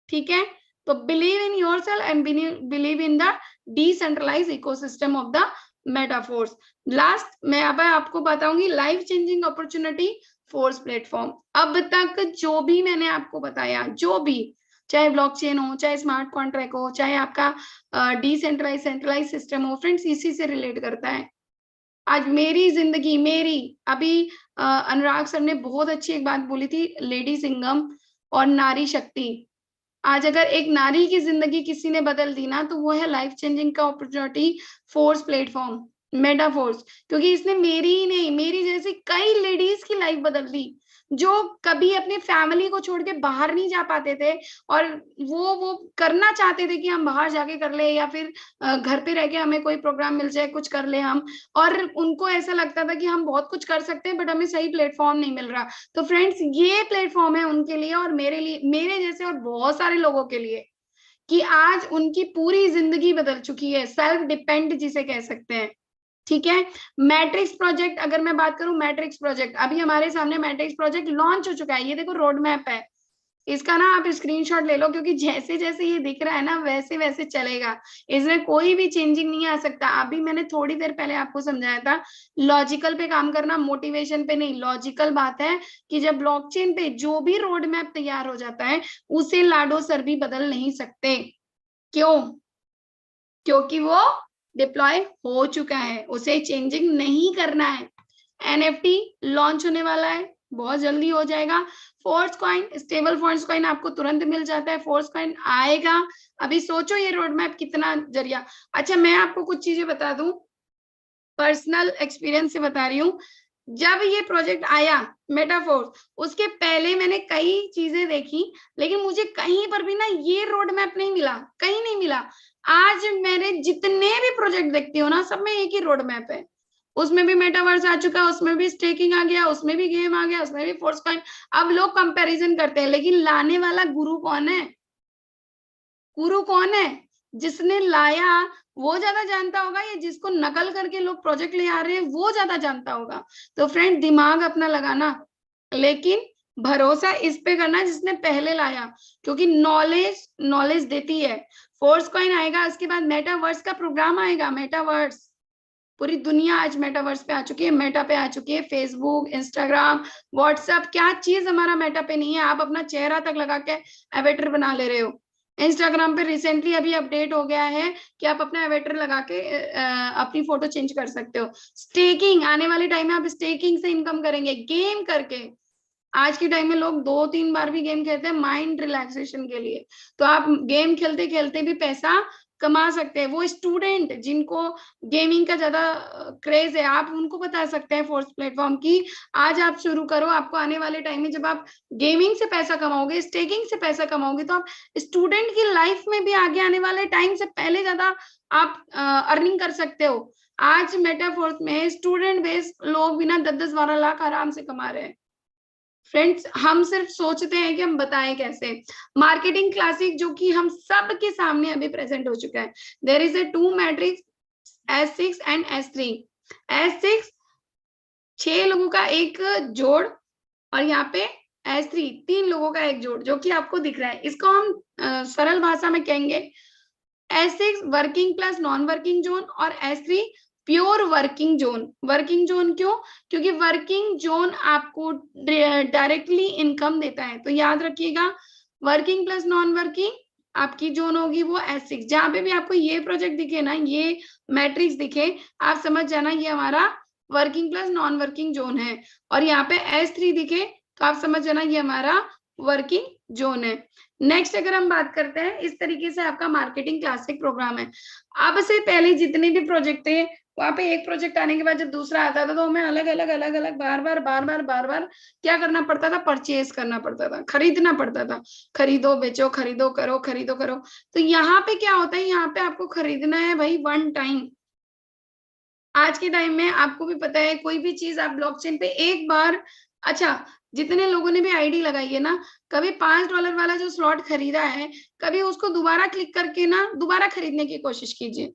ठीक है, तो believe in yourself and believe in the decentralize ecosystem of the Metaforce. Last मैं अब आपको बताऊंगी life changing opportunity force platform. अब तक जो भी मैंने आपको बताया, जो भी, चाहे ब्लॉकचेन हो, चाहे स्मार्ट कॉन्ट्रैक्ट हो, चाहे आपका डिसेंट्रलाइज सेंट्रलाइज सिस्टम हो, फ्रेंड्स इसी से रिलेट करता है। आज मेरी जिंदगी, मेरी अभी अनुराग सर ने बहुत अच्छी एक बात बोली थी, लेडी सिंगम और नारी शक्ति। आज अगर एक नारी की जिंदगी किसी ने बदल दी ना, तो वो है लाइफ चेंजिंग का अपॉर्चुनिटी फोर्स प्लेटफॉर्म, मेटाफोर्स। क्योंकि इसने मेरी ही नहीं, मेरी जैसी कई लेडीज की लाइफ बदल दी, जो कभी अपने फैमिली को छोड़ के बाहर नहीं जा पाते थे, और वो करना चाहते थे कि हम बाहर जाके कर ले, या फिर घर पे रह के हमें कोई प्रोग्राम मिल जाए, कुछ कर ले हम। और उनको ऐसा लगता था कि हम बहुत कुछ कर सकते हैं, बट हमें सही प्लेटफॉर्म नहीं मिल रहा। तो फ्रेंड्स ये प्लेटफॉर्म है उनके लिए और मेरे लिए, मेरे जैसे और बहुत सारे लोगों के लिए, कि आज उनकी पूरी जिंदगी बदल चुकी है, सेल्फ डिपेंड जिसे कह सकते हैं। ठीक है, मैट्रिक्स प्रोजेक्ट अगर मैं बात करूं, मैट्रिक्स प्रोजेक्ट अभी हमारे सामने मैट्रिक्स प्रोजेक्ट लॉन्च हो चुका है। ये देखो रोड मैप है इसका ना, आप स्क्रीनशॉट ले लो, क्योंकि जैसे जैसे ये दिख रहा है ना वैसे वैसे चलेगा, इसमें कोई भी चेंजिंग नहीं आ सकता। अभी मैंने थोड़ी देर पहले आपको समझाया था, लॉजिकल पे काम करना, मोटिवेशन पे नहीं। लॉजिकल बात है कि जब ब्लॉकचेन पे जो भी रोड मैप तैयार हो जाता है, उसे लाडो सर भी बदल नहीं सकते। क्यों? क्योंकि वो डिप्लॉय हो चुका है, उसे चेंजिंग नहीं करना है। एनएफटी लॉन्च होने वाला है, बहुत जल्दी हो जाएगा। Force coin, stable force coin आपको तुरंत मिल जाता है, फोर्स कॉइन आएगा। अभी सोचो ये रोड मैप कितना जरिया। अच्छा मैं आपको कुछ चीजें बता दूं, पर्सनल एक्सपीरियंस से बता रही हूँ। जब ये प्रोजेक्ट आया मेटाफोर्स, उसके पहले मैंने कई चीजें देखी, लेकिन मुझे कहीं पर भी ना ये रोड मैप नहीं मिला, कहीं नहीं मिला। आज मैंने जितने भी प्रोजेक्ट देखती हूँ ना, सब में एक ही रोड मैप है। उसमें भी मेटावर्स आ चुका है, उसमें भी स्टेकिंग आ गया, उसमें भी गेम आ गया, उसमें भी फोर्स कॉइन। अब लोग कंपैरिजन करते हैं, लेकिन लाने वाला गुरु कौन है? गुरु कौन है? जिसने लाया वो ज्यादा जानता होगा, या जिसको नकल करके लोग प्रोजेक्ट ले आ रहे हैं वो ज्यादा जानता होगा? तो फ्रेंड दिमाग अपना लगाना, लेकिन भरोसा इस पे करना जिसने पहले लाया, क्योंकि नॉलेज नॉलेज देती है। फोर्स कॉइन आएगा, उसके बाद मेटावर्स का प्रोग्राम आएगा, मेटावर्स पूरी दुनिया आज मेटावर्स पे आ चुकी है, मेटा पे आ चुकी है। फेसबुक, इंस्टाग्राम, व्हाट्सएप, क्या चीज हमारा मेटा पे नहीं है। आप अपना चेहरा तक लगा के एवेटर बना ले रहे हो। इंस्टाग्राम पे रिसेंटली अभी अपडेट हो गया है कि आप अपना एवेटर लगा के अपनी फोटो चेंज कर सकते हो। स्टेकिंग, आने वाले टाइम में आप स्टेकिंग से इनकम करेंगे, गेम करके। आज के टाइम में लोग 2-3 बार भी गेम खेलते हैं माइंड रिलैक्सेशन के लिए, तो आप गेम खेलते खेलते भी पैसा कमा सकते हैं। वो स्टूडेंट जिनको गेमिंग का ज्यादा क्रेज है, आप उनको बता सकते हैं फोर्स प्लेटफॉर्म की आज आप शुरू करो। आपको आने वाले टाइम में जब आप गेमिंग से पैसा कमाओगे, स्टेकिंग से पैसा कमाओगे, तो आप स्टूडेंट की लाइफ में भी आगे आने वाले टाइम से पहले ज्यादा आप अर्निंग कर सकते हो। आज मेटाफोर्स में स्टूडेंट बेस लोग बिना 10-10-12 लाख आराम से कमा रहे हैं। फ्रेंड्स, हम सिर्फ सोचते हैं कि हम बताएं कैसे। मार्केटिंग क्लासिक जो कि हम सब के सामने अभी प्रेजेंट हो चुका है। There is a 2 matrix S6 and S3। S6 6 लोगों का एक जोड़, और यहाँ पे S3 3 लोगों का एक जोड़, जो कि आपको दिख रहा है। इसको हम सरल भाषा में कहेंगे S6 working plus non working zone, और S3 pure working zone. Working zone क्यों? क्योंकि वर्किंग जोन आपको डायरेक्टली इनकम देता है। तो याद रखिएगा, वर्किंग प्लस नॉन वर्किंग आपकी जोन होगी वो S6। जहां पे भी आपको ये प्रोजेक्ट दिखे ना, ये मैट्रिक्स दिखे, आप समझ जाना ये हमारा working plus non working zone है। और यहाँ पे S3 दिखे तो आप समझ जाना ये हमारा वर्किंग जोन है। नेक्स्ट अगर हम बात करते हैं, इस तरीके से आपका मार्केटिंग क्लासिक प्रोग्राम है। अब से पहले जितने भी प्रोजेक्ट थे, वहां पे एक प्रोजेक्ट आने के बाद जब दूसरा आता था तो हमें अलग अलग बार बार क्या करना पड़ता था? परचेज करना पड़ता था, खरीदना पड़ता था। खरीदो बेचो, खरीदो करो, खरीदो करो। तो यहाँ पे क्या होता है, यहाँ पे आपको खरीदना है भाई वन टाइम। आज के टाइम में आपको भी पता है, कोई भी चीज आप ब्लॉकचेन पे एक बार, अच्छा जितने लोगों ने भी आईडी लगाई है ना, कभी $5 वाला जो स्लॉट खरीदा है, कभी उसको दोबारा क्लिक करके ना दोबारा खरीदने की कोशिश कीजिए।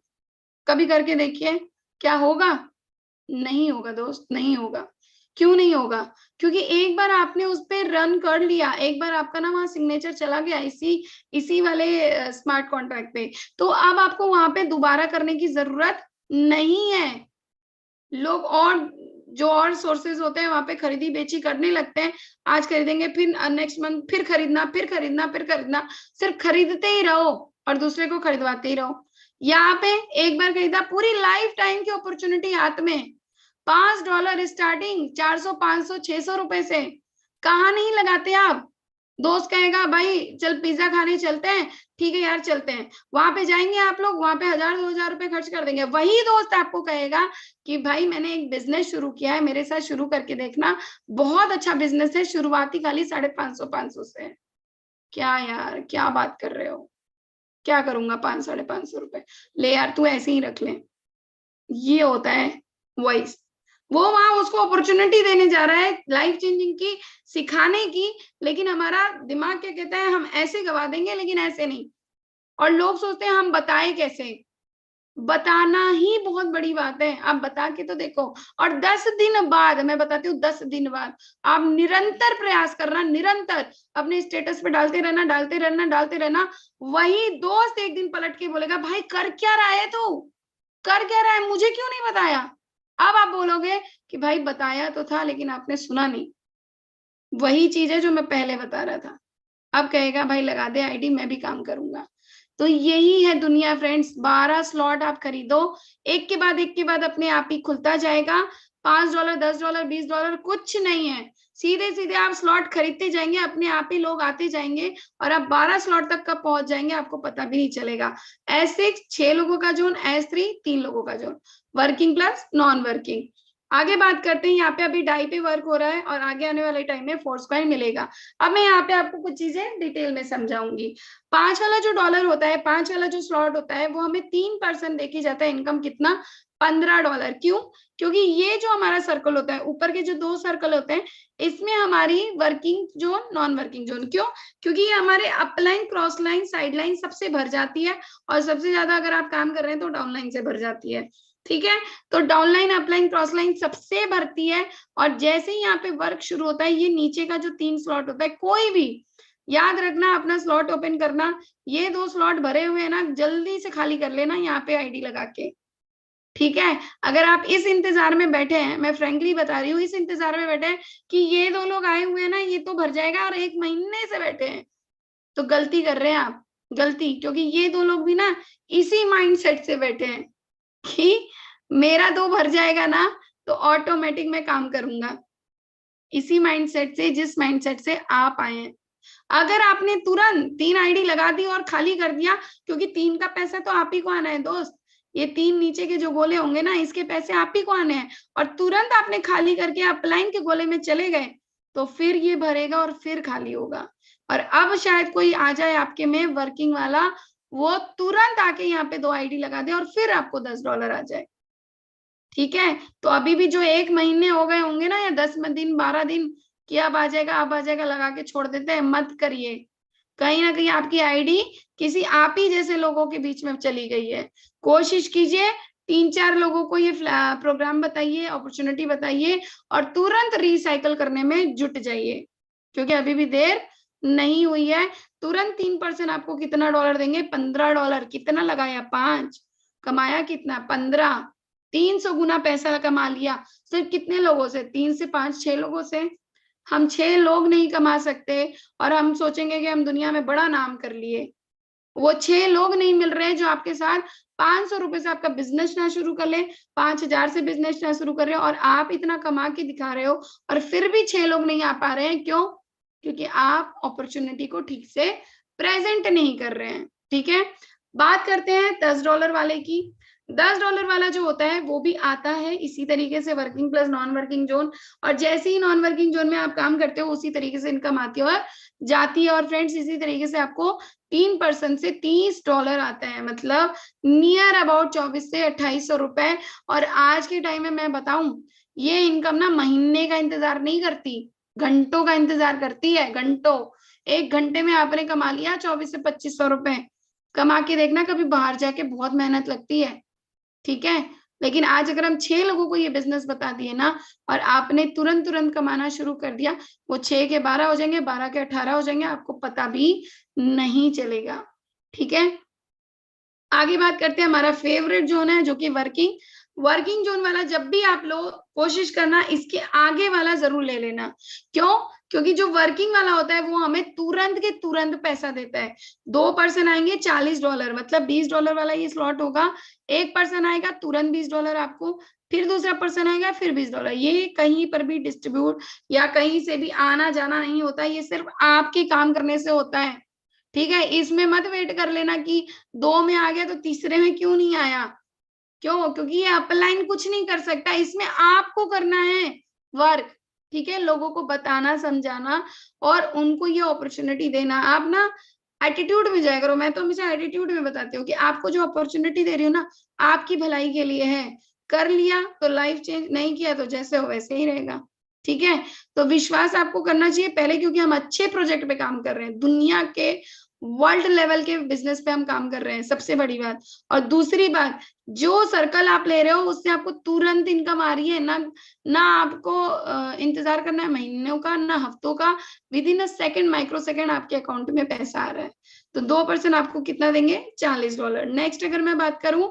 कभी करके देखिए, क्या होगा? नहीं होगा दोस्त, नहीं होगा। क्यों नहीं होगा? क्योंकि एक बार आपने उस पे रन कर लिया, एक बार आपका ना वहां सिग्नेचर चला गया इसी वाले स्मार्ट कॉन्ट्रैक्ट पे, तो अब आपको वहां पे दोबारा करने की जरूरत नहीं है। लोग और सोर्सेज होते हैं वहां पे खरीदी बेची करने लगते हैं। आज खरीदेंगे, फिर नेक्स्ट मंथ फिर खरीदना, फिर खरीदना, फिर खरीदना। सिर्फ खरीदते ही रहो और दूसरे को खरीदवाते ही रहो। यहाँ पे एक बार खरीदा, पूरी लाइफ टाइम की अपॉर्चुनिटी हाथ में। $5 स्टार्टिंग, 400, 500, 600 रुपए से। कहाँ नहीं लगाते आप? दोस्त कहेगा भाई चल पिज्जा खाने चलते हैं, ठीक है यार चलते हैं। वहां पे जाएंगे आप लोग, वहां पे 1000-2000 रुपए खर्च कर देंगे। वही दोस्त आपको कहेगा कि भाई मैंने एक बिजनेस शुरू किया है, मेरे साथ शुरू करके देखना, बहुत अच्छा बिजनेस है, शुरुआती खाली 550 से। क्या यार, क्या बात कर रहे हो? क्या करूंगा 500-550 रुपए? ले यार तू ऐसे ही रख ले। ये होता है वॉइस। वो वहां उसको अपॉर्चुनिटी देने जा रहा है लाइफ चेंजिंग की, सिखाने की, लेकिन हमारा दिमाग क्या कहता है, हम ऐसे गवा देंगे, लेकिन ऐसे नहीं। और लोग सोचते हैं हम बताए कैसे। बताना ही बहुत बड़ी बात है, आप बता के तो देखो। और 10 दिन बाद, मैं बताती हूँ, 10 दिन बाद आप निरंतर प्रयास करना, निरंतर अपने स्टेटस पे डालते रहना, डालते रहना, डालते रहना। वही दोस्त एक दिन पलट के बोलेगा भाई कर क्या रहा है तू, कर क्या रहा है, मुझे क्यों नहीं बताया? अब आप बोलोगे कि भाई बताया तो था लेकिन आपने सुना नहीं। वही चीज है जो मैं पहले बता रहा था। अब कहेगा भाई लगा दे आईडी, मैं भी काम करूंगा। तो यही है दुनिया फ्रेंड्स। 12 स्लॉट आप खरीदो, एक के बाद अपने आप ही खुलता जाएगा। $5, $10, $20 कुछ नहीं है। सीधे सीधे आप स्लॉट खरीदते जाएंगे, अपने आप ही लोग आते जाएंगे, और आप 12 स्लॉट तक का पहुंच जाएंगे, आपको पता भी नहीं चलेगा। S6 6 लोगों का जोन, S3 3 लोगों का zone, working plus non working. आगे बात करते हैं, यहाँ पे अभी डाई पे वर्क हो रहा है और आगे आने वाले टाइम में फोर्सकॉइन मिलेगा। अब मैं यहाँ पे आपको कुछ चीजें डिटेल में समझाऊंगी। 5 वाला जो डॉलर होता है, 5 वाला जो स्लॉट होता है, वो हमें 3% देखी जाता है इनकम। कितना? $15। क्यों? क्योंकि ये जो हमारा सर्कल होता है, ऊपर के जो 2 सर्कल होते हैं, इसमें हमारी working zone, non working zone. क्यों? क्योंकि ये हमारे upline, cross line, side line सबसे भर जाती है, और सबसे ज्यादा अगर आप काम कर रहे हैं तो डाउनलाइन से भर जाती है। ठीक है, तो डाउनलाइन, अपलाइन, क्रॉस लाइन सबसे भरती है। और जैसे ही यहाँ पे वर्क शुरू होता है, ये नीचे का जो 3 स्लॉट होता है, कोई भी याद रखना, अपना स्लॉट ओपन करना, ये 2 स्लॉट भरे हुए हैं ना, जल्दी से खाली कर लेना यहाँ पे आईडी लगा के। ठीक है, अगर आप इस इंतजार में बैठे हैं, मैं फ्रेंकली बता रही हूँ, इस इंतजार में बैठे हैं कि ये 2 लोग आए हुए हैं ना, ये तो भर जाएगा, और 1 महीने से बैठे हैं, तो गलती कर रहे हैं आप, गलती। क्योंकि ये 2 लोग भी ना इसी माइंडसेट से बैठे हैं कि मेरा 2 भर जाएगा ना तो ऑटोमेटिक मैं काम करूंगा। इसी माइंडसेट से, जिस माइंडसेट से आप आए हैं। अगर आपने तुरंत 3 आईडी लगा दी और खाली कर दिया, क्योंकि 3 का पैसा तो आप ही को आना है दोस्त, ये 3 नीचे के जो गोले होंगे ना, इसके पैसे आप ही को आने हैं, और तुरंत आपने खाली करके अपलाइन के गोले में चले गए, तो फिर ये भरेगा और फिर खाली होगा। और अब शायद कोई आ जाए आपके में वर्किंग वाला, वो तुरंत आके यहाँ पे 2 आईडी लगा दे और फिर आपको $10 आ जाए। ठीक है, तो अभी भी जो 1 महीने हो गए होंगे ना, या 10 दिन 12 दिन कि अब आ जाएगा, अब आ जाएगा, लगा के छोड़ देते हैं, मत करिए। कहीं ना कहीं आपकी आईडी किसी आप ही जैसे लोगों के बीच में चली गई है। कोशिश कीजिए 3-4 लोगों को ये प्रोग्राम बताइए, अपॉर्चुनिटी बताइए, और तुरंत रिसाइकल करने में जुट जाइए, क्योंकि अभी भी देर नहीं हुई है। तुरंत 3% आपको कितना डॉलर देंगे? $15। कितना लगाया? 5। कमाया कितना? 15। 300 गुना पैसा कमा लिया। सिर्फ कितने लोगों से? 3 से 5, 6 लोगों से। हम 6 लोग नहीं कमा सकते और हम सोचेंगे कि हम दुनिया में बड़ा नाम कर लिए। वो 6 लोग नहीं मिल रहे हैं जो आपके साथ 500 रुपए से आपका बिजनेस ना शुरू कर ले, 5000 से बिजनेस ना शुरू कर रहे हो, और आप इतना कमा के दिखा रहे हो और फिर भी 6 लोग नहीं आ पा रहे हैं। क्यों? क्योंकि आप अपॉर्चुनिटी को ठीक से प्रेजेंट नहीं कर रहे हैं। ठीक है, बात करते हैं $10 वाले की। $10 वाला जो होता है वो भी आता है इसी तरीके से, working plus non working zone, और जैसे ही नॉन वर्किंग जोन में आप काम करते हो उसी तरीके से इनकम आती है और जाती है। और फ्रेंड्स, इसी तरीके से आपको 3% से $30 आता है, मतलब नियर अबाउट 24 से 2800 रुपए। और आज के टाइम में मैं बताऊं, ये इनकम ना महीने का इंतजार नहीं करती, घंटों का इंतजार करती है। घंटों, 1 घंटे में आपने कमा लिया 24 से 2500 रुपए। कमा के देखना, कभी बाहर जाके बहुत मेहनत लगती है। ठीक है, लेकिन आज अगर हम 6 लोगों को ये बिजनेस बता दिए ना, और आपने तुरंत तुरंत कमाना शुरू कर दिया, वो 6 के 12 हो जाएंगे, 12 के 18 हो जाएंगे, आपको पता भी नहीं चलेगा। ठीक है, आगे बात करते हैं हमारा फेवरेट जोन है, जो कि वर्किंग जोन वाला। जब भी आप लोग कोशिश करना इसके आगे वाला जरूर ले लेना। क्यों? क्योंकि जो वर्किंग वाला होता है वो हमें तुरंत के तुरंत पैसा देता है। 2 पर्सन आएंगे $40, मतलब $20 वाला ये स्लॉट होगा। 1 पर्सन आएगा, तुरंत $20 आपको, फिर दूसरा पर्सन आएगा, फिर $20। ये कहीं पर भी डिस्ट्रीब्यूट या कहीं से भी आना जाना नहीं होता, ये सिर्फ आपके काम करने से होता है। ठीक है, इसमें मत वेट कर लेना कि 2 में आ गया तो तीसरे में क्यों नहीं आया। क्यों? क्योंकि ये अपलाइन कुछ नहीं कर सकता, इसमें आपको करना है वर्क। ठीक है, लोगों को बताना, समझाना और उनको ये अपॉर्चुनिटी देना। आप ना एटीट्यूड में जाया करो। मैं तो हमेशा एटीट्यूड में बताती हूँ कि आपको जो अपॉर्चुनिटी दे रही हूँ ना, आपकी भलाई के लिए है। कर लिया तो लाइफ चेंज, नहीं किया तो जैसे हो वैसे ही रहेगा। ठीक है, तो विश्वास आपको करना चाहिए पहले, क्योंकि हम अच्छे प्रोजेक्ट पे काम कर रहे हैं, दुनिया के वर्ल्ड लेवल के बिजनेस पे हम काम कर रहे हैं, सबसे बड़ी बात। और दूसरी बात, जो सर्कल आप ले रहे हो उससे आपको तुरंत इनकम आ रही है ना। ना आपको इंतजार करना है महीनों का, ना हफ्तों का, with in a second, micro second आपके अकाउंट में पैसा आ रहा है। तो 2% आपको कितना देंगे? $40। नेक्स्ट अगर मैं बात करूं,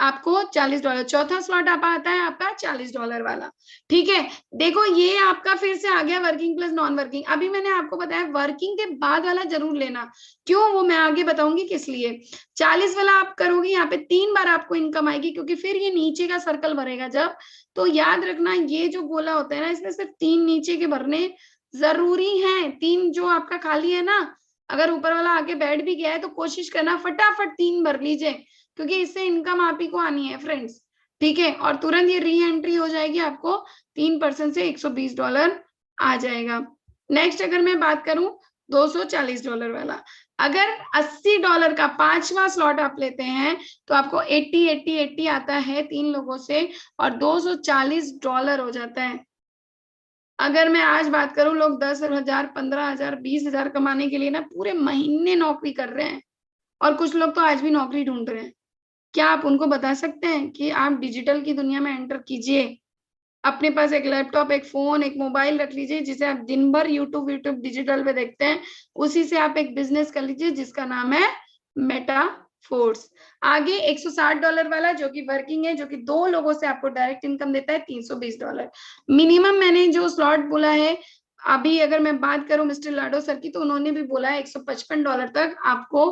आपको $40, चौथा स्लॉट आप आता है आपका $40 वाला। ठीक है, देखो ये आपका फिर से आ गया वर्किंग प्लस नॉन वर्किंग। अभी मैंने आपको बताया वर्किंग के बाद वाला जरूर लेना। क्यों? वो मैं आगे बताऊंगी किस लिए। 40 वाला आप करोगे, यहाँ पे 3 बार आपको इनकम आएगी, क्योंकि फिर ये नीचे का सर्कल भरेगा जब। तो याद रखना, ये जो गोला होता है ना, इसमें सिर्फ 3 नीचे के भरने जरूरी है। 3 जो आपका खाली है ना, अगर ऊपर वाला आके बैठ भी गया है तो कोशिश करना फटाफट 3 भर लीजिए, क्योंकि इससे इनकम आप ही को आनी है फ्रेंड्स। ठीक है, और तुरंत ये री एंट्री हो जाएगी, आपको 3% से $120 आ जाएगा। नेक्स्ट अगर मैं बात करूं $240 वाला, अगर $80 का 5वां स्लॉट आप लेते हैं तो आपको 80 आता है 3 लोगों से, और $240 हो जाता है। अगर मैं आज बात करूं, लोग 10,000, 15,000, 20,000 कमाने के लिए ना पूरे महीने नौकरी कर रहे हैं, और कुछ लोग तो आज भी नौकरी ढूंढ रहे हैं। क्या आप उनको बता सकते हैं कि आप डिजिटल की दुनिया में एंटर कीजिए, अपने पास एक लैपटॉप, एक फोन, एक मोबाइल रख लीजिए, जिसे आप दिन भर यूट्यूब डिजिटल पे देखते हैं, उसी से आप एक बिजनेस कर लीजिए जिसका नाम है मेटावर्स। फोर्स। आगे $160 वाला जो कि वर्किंग है, जो कि 2 लोगों से आपको डायरेक्ट इनकम देता है $320। मिनिमम मैंने जो स्लॉट बोला है, अभी अगर मैं बात करूं मिस्टर लाडो सर की, तो उन्होंने भी बोला है $155 तक आपको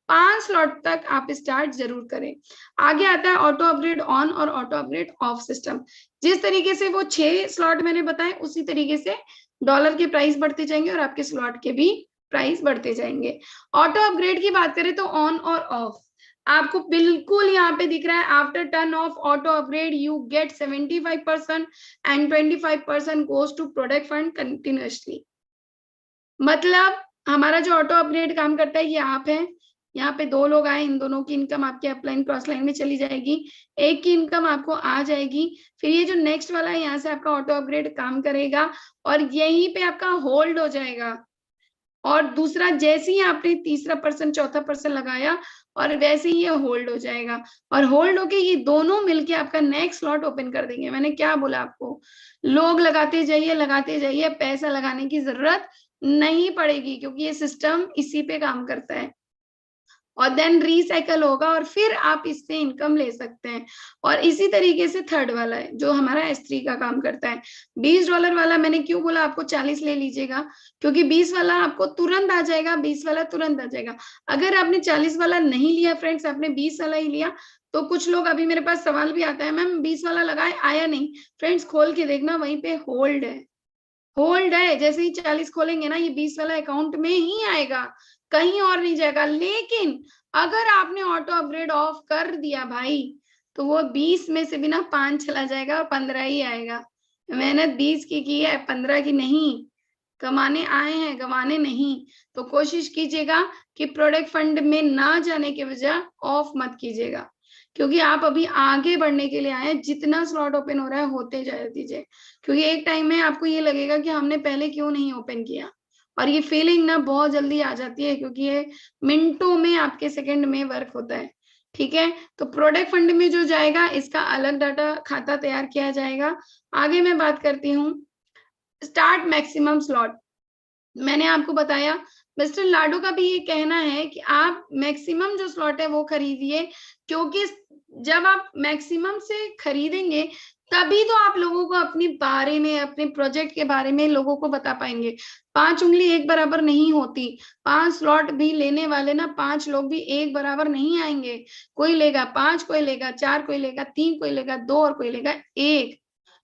5 स्लॉट तक आप स्टार्ट जरूर करें। आगे आता है ऑटो अपग्रेड ऑन और ऑटो अपग्रेड ऑफ सिस्टम। जिस तरीके से वो 6 स्लॉट मैंने बताए, उसी तरीके से डॉलर के प्राइस बढ़ते जाएंगे और आपके स्लॉट के भी प्राइस बढ़ते जाएंगे। ऑटो अपग्रेड की बात करें तो ऑन और ऑफ आपको बिल्कुल यहाँ पे दिख रहा है, after turn off auto upgrade you get 75% and 25% goes to product fund continuously. मतलब हमारा जो ऑटो अपग्रेड काम करता है, ये आप है, यहाँ पे 2 लोग आए, इन दोनों की इनकम आपके अपलाइन क्रॉस लाइन में चली जाएगी, एक की इनकम आपको आ जाएगी। फिर ये जो नेक्स्ट वाला है, यहाँ से आपका ऑटो अपग्रेड काम करेगा और यहीं पे आपका होल्ड हो जाएगा। और दूसरा जैसे ही आपने तीसरा पर्सन चौथा पर्सन लगाया और वैसे ही ये होल्ड हो जाएगा, और होल्ड होके ये दोनों मिलके आपका नेक्स्ट स्लॉट ओपन कर देंगे। मैंने क्या बोला आपको, लोग लगाते जाइए, पैसा लगाने की जरूरत नहीं पड़ेगी, क्योंकि ये सिस्टम इसी पे काम करता है। और देन रिसाइकल होगा और फिर आप इससे इनकम ले सकते हैं। और इसी तरीके से थर्ड वाला है जो हमारा S3 का काम करता है। $20 वाला मैंने क्यों बोला आपको 40 ले लीजिएगा, क्योंकि 20 वाला आपको तुरंत आ जाएगा, 20 वाला तुरंत आ जाएगा। अगर आपने 40 वाला नहीं लिया फ्रेंड्स, आपने 20 वाला ही लिया, तो कुछ लोग अभी मेरे पास सवाल भी आता है, मैम 20 वाला लगाए आया नहीं। फ्रेंड्स खोल के देखना, वहीं पे होल्ड है, होल्ड है। जैसे ही 40 खोलेंगे ना, ये 20 वाला अकाउंट में ही आएगा, कहीं और नहीं जाएगा। लेकिन अगर आपने ऑटो अपग्रेड ऑफ कर दिया भाई, तो वो 20 में से भी ना 5 चला जाएगा और 15 ही आएगा। मेहनत 20 की है, 15 की नहीं। कमाने आए हैं, गंवाने नहीं। तो कोशिश कीजिएगा कि प्रोडक्ट फंड में ना जाने के वजह ऑफ मत कीजिएगा, क्योंकि आप अभी आगे बढ़ने के लिए आए हैं। जितना स्लॉट ओपन हो रहा है होते जाए दीजिए, क्योंकि एक टाइम में आपको ये लगेगा कि हमने पहले क्यों नहीं ओपन किया, और ये फीलिंग ना बहुत जल्दी आ जाती है, क्योंकि ये मिनटों में आपके सेकंड में वर्क होता है। ठीक है, तो प्रोडक्ट फंड में जो जाएगा, इसका अलग डाटा खाता तैयार किया जाएगा। आगे मैं बात करती हूँ स्टार्ट मैक्सिमम स्लॉट। मैंने आपको बताया, मिस्टर लाडो का भी ये कहना है कि आप मैक्सिमम जो स्लॉट है वो खरीदिए, क्योंकि जब आप मैक्सिमम से खरीदेंगे तभी तो आप लोगों को अपने बारे में, अपने प्रोजेक्ट के बारे में लोगों को बता पाएंगे। 5 उंगली एक बराबर नहीं होती। 5 स्लॉट भी लेने वाले ना, 5 लोग भी एक बराबर नहीं आएंगे। कोई लेगा 5, कोई लेगा 4, कोई लेगा 3, कोई लेगा 2 और कोई लेगा 1।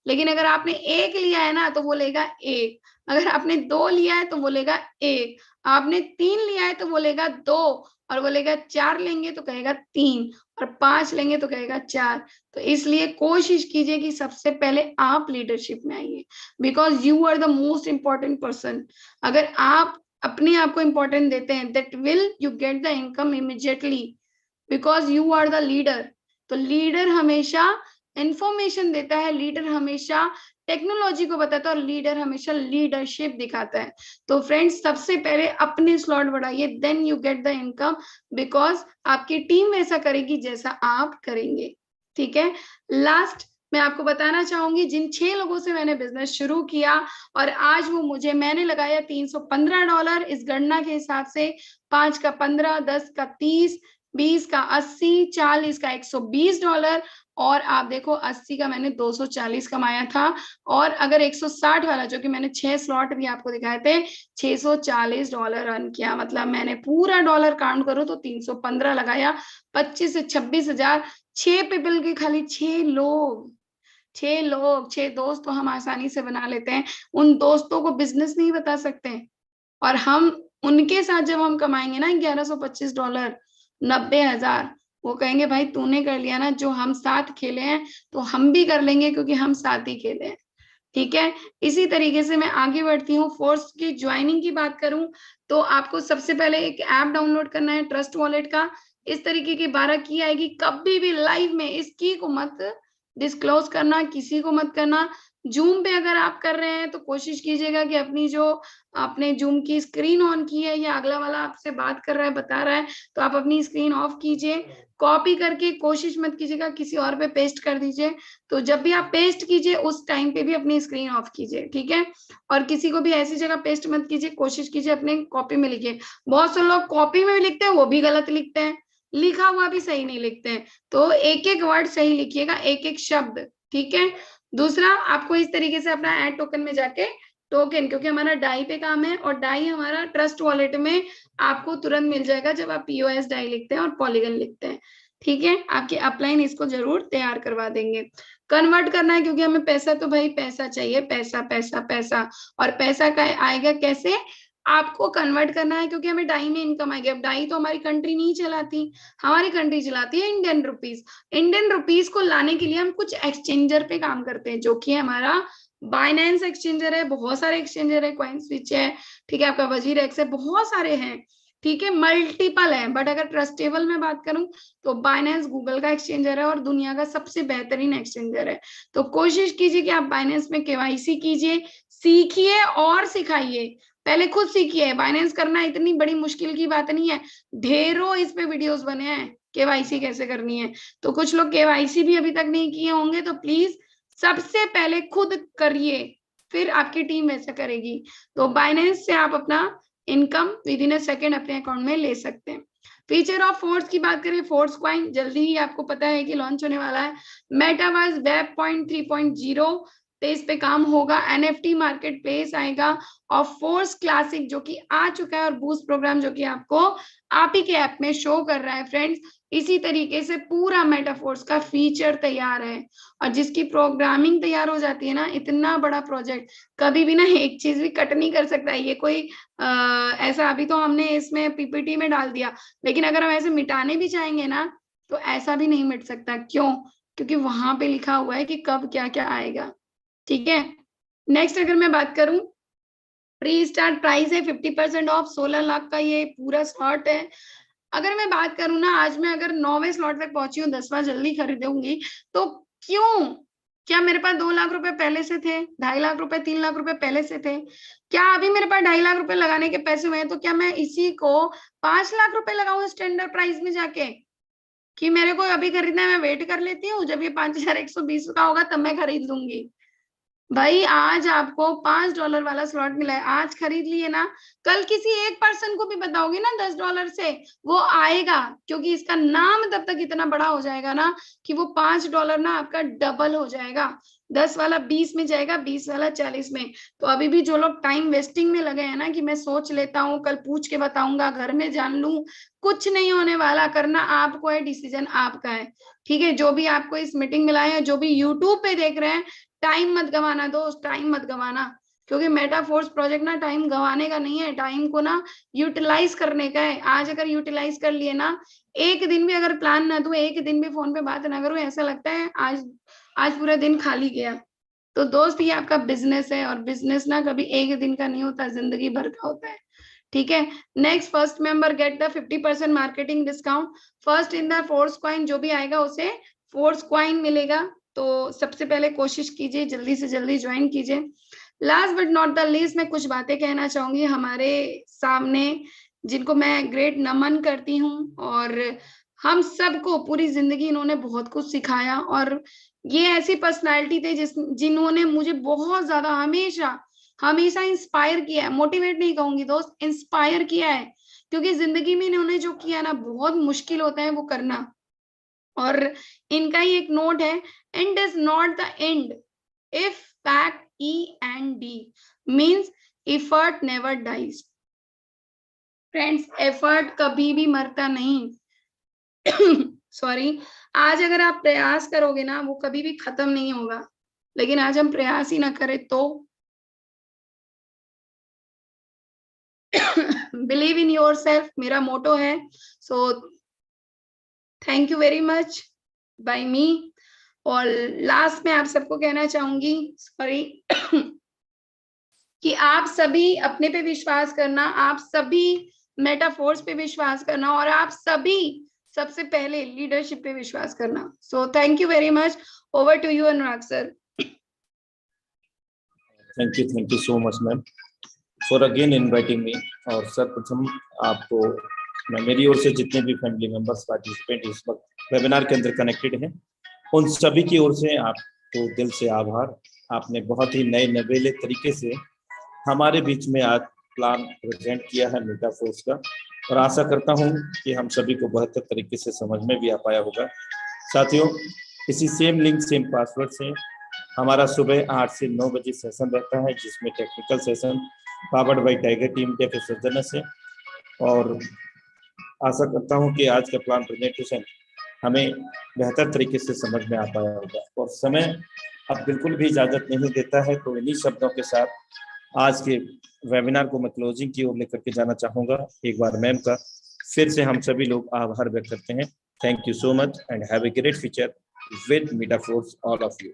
लेकिन अगर आपने 1 लिया है ना, तो वो लेगा 1। अगर आपने 2 लिया है तो वो लेगा 1। आपने 3 लिया है तो वो लेगा 2, और वो लेगा 4 लेंगे तो कहेगा 3, और 5 लेंगे तो कहेगा 4। तो इसलिए कोशिश कीजिए कि सबसे पहले आप लीडरशिप में आइए, because you are the most important person. अगर आप अपने आप को इंपॉर्टेंट देते हैं, that will you get the income immediately, because you are the leader. तो लीडर हमेशा इंफॉर्मेशन देता है, लीडर हमेशा टेक्नोलॉजी को बताता है, और लीडर हमेशा लीडरशिप दिखाता है। तो फ्रेंड्स सबसे पहले अपने स्लॉट बढ़ाइए, then you get the income, because आपकी टीम वैसा करेगी जैसा आप करेंगे। ठीक है, लास्ट मैं आपको बताना चाहूंगी, जिन 6 लोगों से मैंने बिजनेस शुरू किया और आज वो मैंने लगाया $315 इस गणना के हिसाब से, 5 का 15, 10 का 30, 20 का 80, 40 का $120, और आप देखो 80 का मैंने 240 कमाया था। और अगर 160 वाला जो कि मैंने 6 स्लॉट भी आपको दिखाए थे, $640 अर्न किया। मतलब मैंने पूरा डॉलर काउंट करूं तो 315 लगाया, 25 से 26,000। 6 पीपल के खाली 6 लोग, 6 दोस्त तो हम आसानी से बना लेते हैं। उन दोस्तों को बिजनेस नहीं बता सकते, और हम उनके साथ जब हम कमाएंगे ना $1125, 90,000, वो कहेंगे भाई तूने कर लिया ना, जो हम साथ खेले हैं तो हम भी कर लेंगे, क्योंकि हम साथ ही खेले हैं। ठीक है, इसी तरीके से मैं आगे बढ़ती हूँ। फोर्स की ज्वाइनिंग की बात करूं तो आपको सबसे पहले एक ऐप डाउनलोड करना है ट्रस्ट वॉलेट का। इस तरीके की 12 की आएगी, कभी भी लाइव में इस की को मत डिस्क्लोज करना, किसी को मत करना। जूम पे अगर आप कर रहे हैं तो कोशिश कीजिएगा कि अपनी जो आपने जूम की स्क्रीन ऑन की है, या अगला वाला आपसे बात कर रहा है, बता रहा है, तो आप अपनी स्क्रीन ऑफ कीजिए। कॉपी करके कोशिश मत कीजिएगा किसी और पे पेस्ट कर दीजिए। तो जब भी आप पेस्ट कीजिए उस टाइम पे भी अपनी स्क्रीन ऑफ कीजिए। ठीक है, और किसी को भी ऐसी जगह पेस्ट मत कीजिए, कोशिश कीजिए अपने कॉपी में लिखिए। बहुत से लोग कॉपी में भी लिखते हैं, वो भी गलत लिखते हैं। लिखा हुआ भी सही नहीं लिखते हैं, तो एक एक वर्ड सही लिखिएगा, एक एक शब्द, ठीक है। दूसरा, आपको इस तरीके से अपना ऐड टोकन में जाके टोकन, क्योंकि हमारा डाई पे काम है और डाई हमारा ट्रस्ट वॉलेट में आपको तुरंत मिल जाएगा जब आप POS डाई लिखते हैं और पॉलीगन लिखते हैं, ठीक है। आपके अपलाइन इसको जरूर तैयार करवा देंगे। कन्वर्ट करना है क्योंकि हमें पैसा, तो भाई पैसा चाहिए, पैसा पैसा पैसा। और पैसा का आएगा कैसे, आपको कन्वर्ट करना है क्योंकि हमें डाई में इनकम आएगी। अब डाई तो हमारी कंट्री नहीं चलाती, हमारी कंट्री चलाती है इंडियन रुपीज। इंडियन रुपीज को लाने के लिए हम कुछ एक्सचेंजर पे काम करते हैं, जो कि हमारा बाइनेंस एक्सचेंजर है, बहुत सारे एक्सचेंजर है, कॉइन स्विच है, ठीक है, आपका वजीर एक्स है, बहुत सारे हैं, ठीक है, मल्टीपल है। बट अगर ट्रस्टेबल में बात करूं तो बाइनेंस गूगल का एक्सचेंजर है और दुनिया का सबसे बेहतरीन एक्सचेंजर है। तो कोशिश कीजिए कि आप बाइनेंस में KYC कीजिए, सीखिए और सिखाइए। पहले खुद सीखिए, बाइनेंस करना इतनी बड़ी मुश्किल की बात नहीं है, ढेरों इस पे वीडियोस बने हैं KYC कैसे करनी है। तो कुछ लोग KYC भी अभी तक नहीं किए होंगे, तो प्लीज सबसे पहले खुद करिए, फिर आपकी टीम वैसा करेगी। तो बाइनेंस से आप अपना income with in a second अपने अकाउंट में ले सकते हैं। फीचर ऑफ फोर्स की बात करें, फोर्स कॉइन जल्दी ही आपको पता है कि लॉन्च होने वाला है। मेटावर्स वेब पॉइंट 3.0 पे इस पे काम होगा। NFT मार्केट प्लेस आएगा और फोर्स क्लासिक जो कि आ चुका है और बूस्ट प्रोग्राम जो कि आपको आप ही के ऐप में शो कर रहा है फ्रेंड्स। इसी तरीके से पूरा मेटाफोर्स का फीचर तैयार है और जिसकी प्रोग्रामिंग तैयार हो जाती है ना, इतना बड़ा प्रोजेक्ट कभी भी ना एक चीज भी कट नहीं कर सकता है। ये कोई ऐसा, अभी तो हमने इसमें PPT में डाल दिया, लेकिन अगर हम ऐसे मिटाने भी चाहेंगे ना तो ऐसा भी नहीं मिट सकता। क्यों? क्योंकि वहां पे लिखा हुआ है कि कब क्या क्या आएगा, ठीक है। नेक्स्ट अगर मैं बात करूं, प्री स्टार्ट प्राइस है 50% ऑफ, 16 लाख का ये पूरा स्लॉट है। अगर मैं बात करूं ना, आज मैं अगर 9वें स्लॉट तक पहुंची हूँ, 10वां जल्दी खरीदूंगी, तो क्यों? क्या मेरे पास 2 लाख रुपए पहले से थे, 2.5 लाख रुपए, 3 लाख रुपए पहले से थे? क्या अभी मेरे पास 2.5 लाख रुपए लगाने के पैसे हुए हैं, तो क्या मैं इसी को 5 लाख रुपए लगाऊं स्टैंडर्ड प्राइस में जाके, कि मेरे को अभी खरीदना है, मैं वेट कर लेती हूँ, जब ये 5120 का होगा तब मैं खरीद लूंगी? भाई आज आपको $5 वाला स्लॉट मिला है, आज खरीद लिए ना, कल किसी एक पर्सन को भी बताओगे ना $10 से, वो आएगा, क्योंकि इसका नाम तब तक इतना बड़ा हो जाएगा ना कि वो $5 ना आपका डबल हो जाएगा। 10 वाला 20 में जाएगा, 20 वाला 40 में। तो अभी भी जो लोग टाइम वेस्टिंग में लगे हैं ना कि मैं सोच लेता हूँ, कल पूछ के बताऊंगा, घर में जान लूं, कुछ नहीं होने वाला। करना आपको है, डिसीजन आपका है, ठीक है। जो भी आपको इस मीटिंग में लाए हैं, जो भी यूट्यूब पे देख रहे हैं, टाइम मत गवाना दोस्त, टाइम मत गवाना, क्योंकि मेटाफोर्स प्रोजेक्ट ना टाइम गवाने का नहीं है, टाइम को ना यूटिलाइज करने का है। आज अगर यूटिलाइज कर लिए ना, एक दिन भी अगर प्लान ना दूं, एक दिन भी फोन पे बात ना करूं, ऐसा लगता है आज पूरा दिन खाली गया। तो दोस्त, ये आपका बिजनेस है और बिजनेस ना कभी एक दिन का नहीं होता, जिंदगी भर का होता है, ठीक है। Next, first member get the 50% marketing discount. First in the force coin जो भी आएगा उसे फोर्स कॉइन मिलेगा। तो सबसे पहले कोशिश कीजिए जल्दी से जल्दी ज्वाइन कीजिए। Last but not the least, मैं कुछ बातें कहना चाहूंगी हमारे सामने, जिनको मैं ग्रेट नमन करती हूँ, और हम सबको पूरी जिंदगी इन्होंने बहुत कुछ सिखाया। और ये ऐसी पर्सनालिटी थे जिन्होंने मुझे बहुत ज्यादा हमेशा हमेशा इंस्पायर किया है। मोटिवेट नहीं कहूंगी दोस्त, इंस्पायर किया है, क्योंकि जिंदगी में इन्होंने जो किया ना, बहुत मुश्किल होता है वो करना। और इनका ही एक नोट है, and is not the end if fact END means effort never dies. Friends, effort कभी भी मरता नहीं। सॉरी, आज अगर आप प्रयास करोगे ना, वो कभी भी खत्म नहीं होगा, लेकिन आज हम प्रयास ही ना करें तो। बिलीव इन योर सेल्फ मेरा मोटो है। So thank you very much by me. और लास्ट में आप सबको कहना चाहूंगी, सॉरी, कि आप सभी अपने पे विश्वास करना, आप सभी मेटाफोर्स पे विश्वास करना, और आप सभी सबसे पहले लीडरशिप पे विश्वास करना। So thank you very much. Over to you Anurag sir. Thank you so much ma'am for again inviting me. और सर्वप्रथम आपको मैं, मेरी ओर से जितने भी फैमिली मेंबर्स पार्टिसिपेंट इस वक्त वेबिनार के अंदर कनेक्टेड हैं, उन सभी की ओर से आपको दिल से आभार। आपने बहुत ही नए नवेले तरीके से हमारे बीच में आज प्लान प्रेजेंट किया है मेटाफोर्स का, और आशा करता हूँ कि हम सभी को बेहतर तरीके से समझ में भी आ पाया होगा। साथियों, इसी सेम लिंक सेम पासवर्ड से हमारा सुबह 8 से 9 बजे सेशन रहता है, जिसमें technical session powered by tiger team के प्रोफेसर से। और आशा करता हूँ कि आज का प्लान प्रेजेंटेशन हमें बेहतर तरीके से समझ में आ पाया होगा। और समय अब बिल्कुल भी इजाजत नहीं देता है, तो इन्हीं शब्दों के साथ आज के वेबिनार को मैं क्लोजिंग की ओर लेकर के जाना चाहूँगा। एक बार मैम का फिर से हम सभी लोग आभार व्यक्त करते हैं। Thank you so much and have a great future with Metaphors, all of you.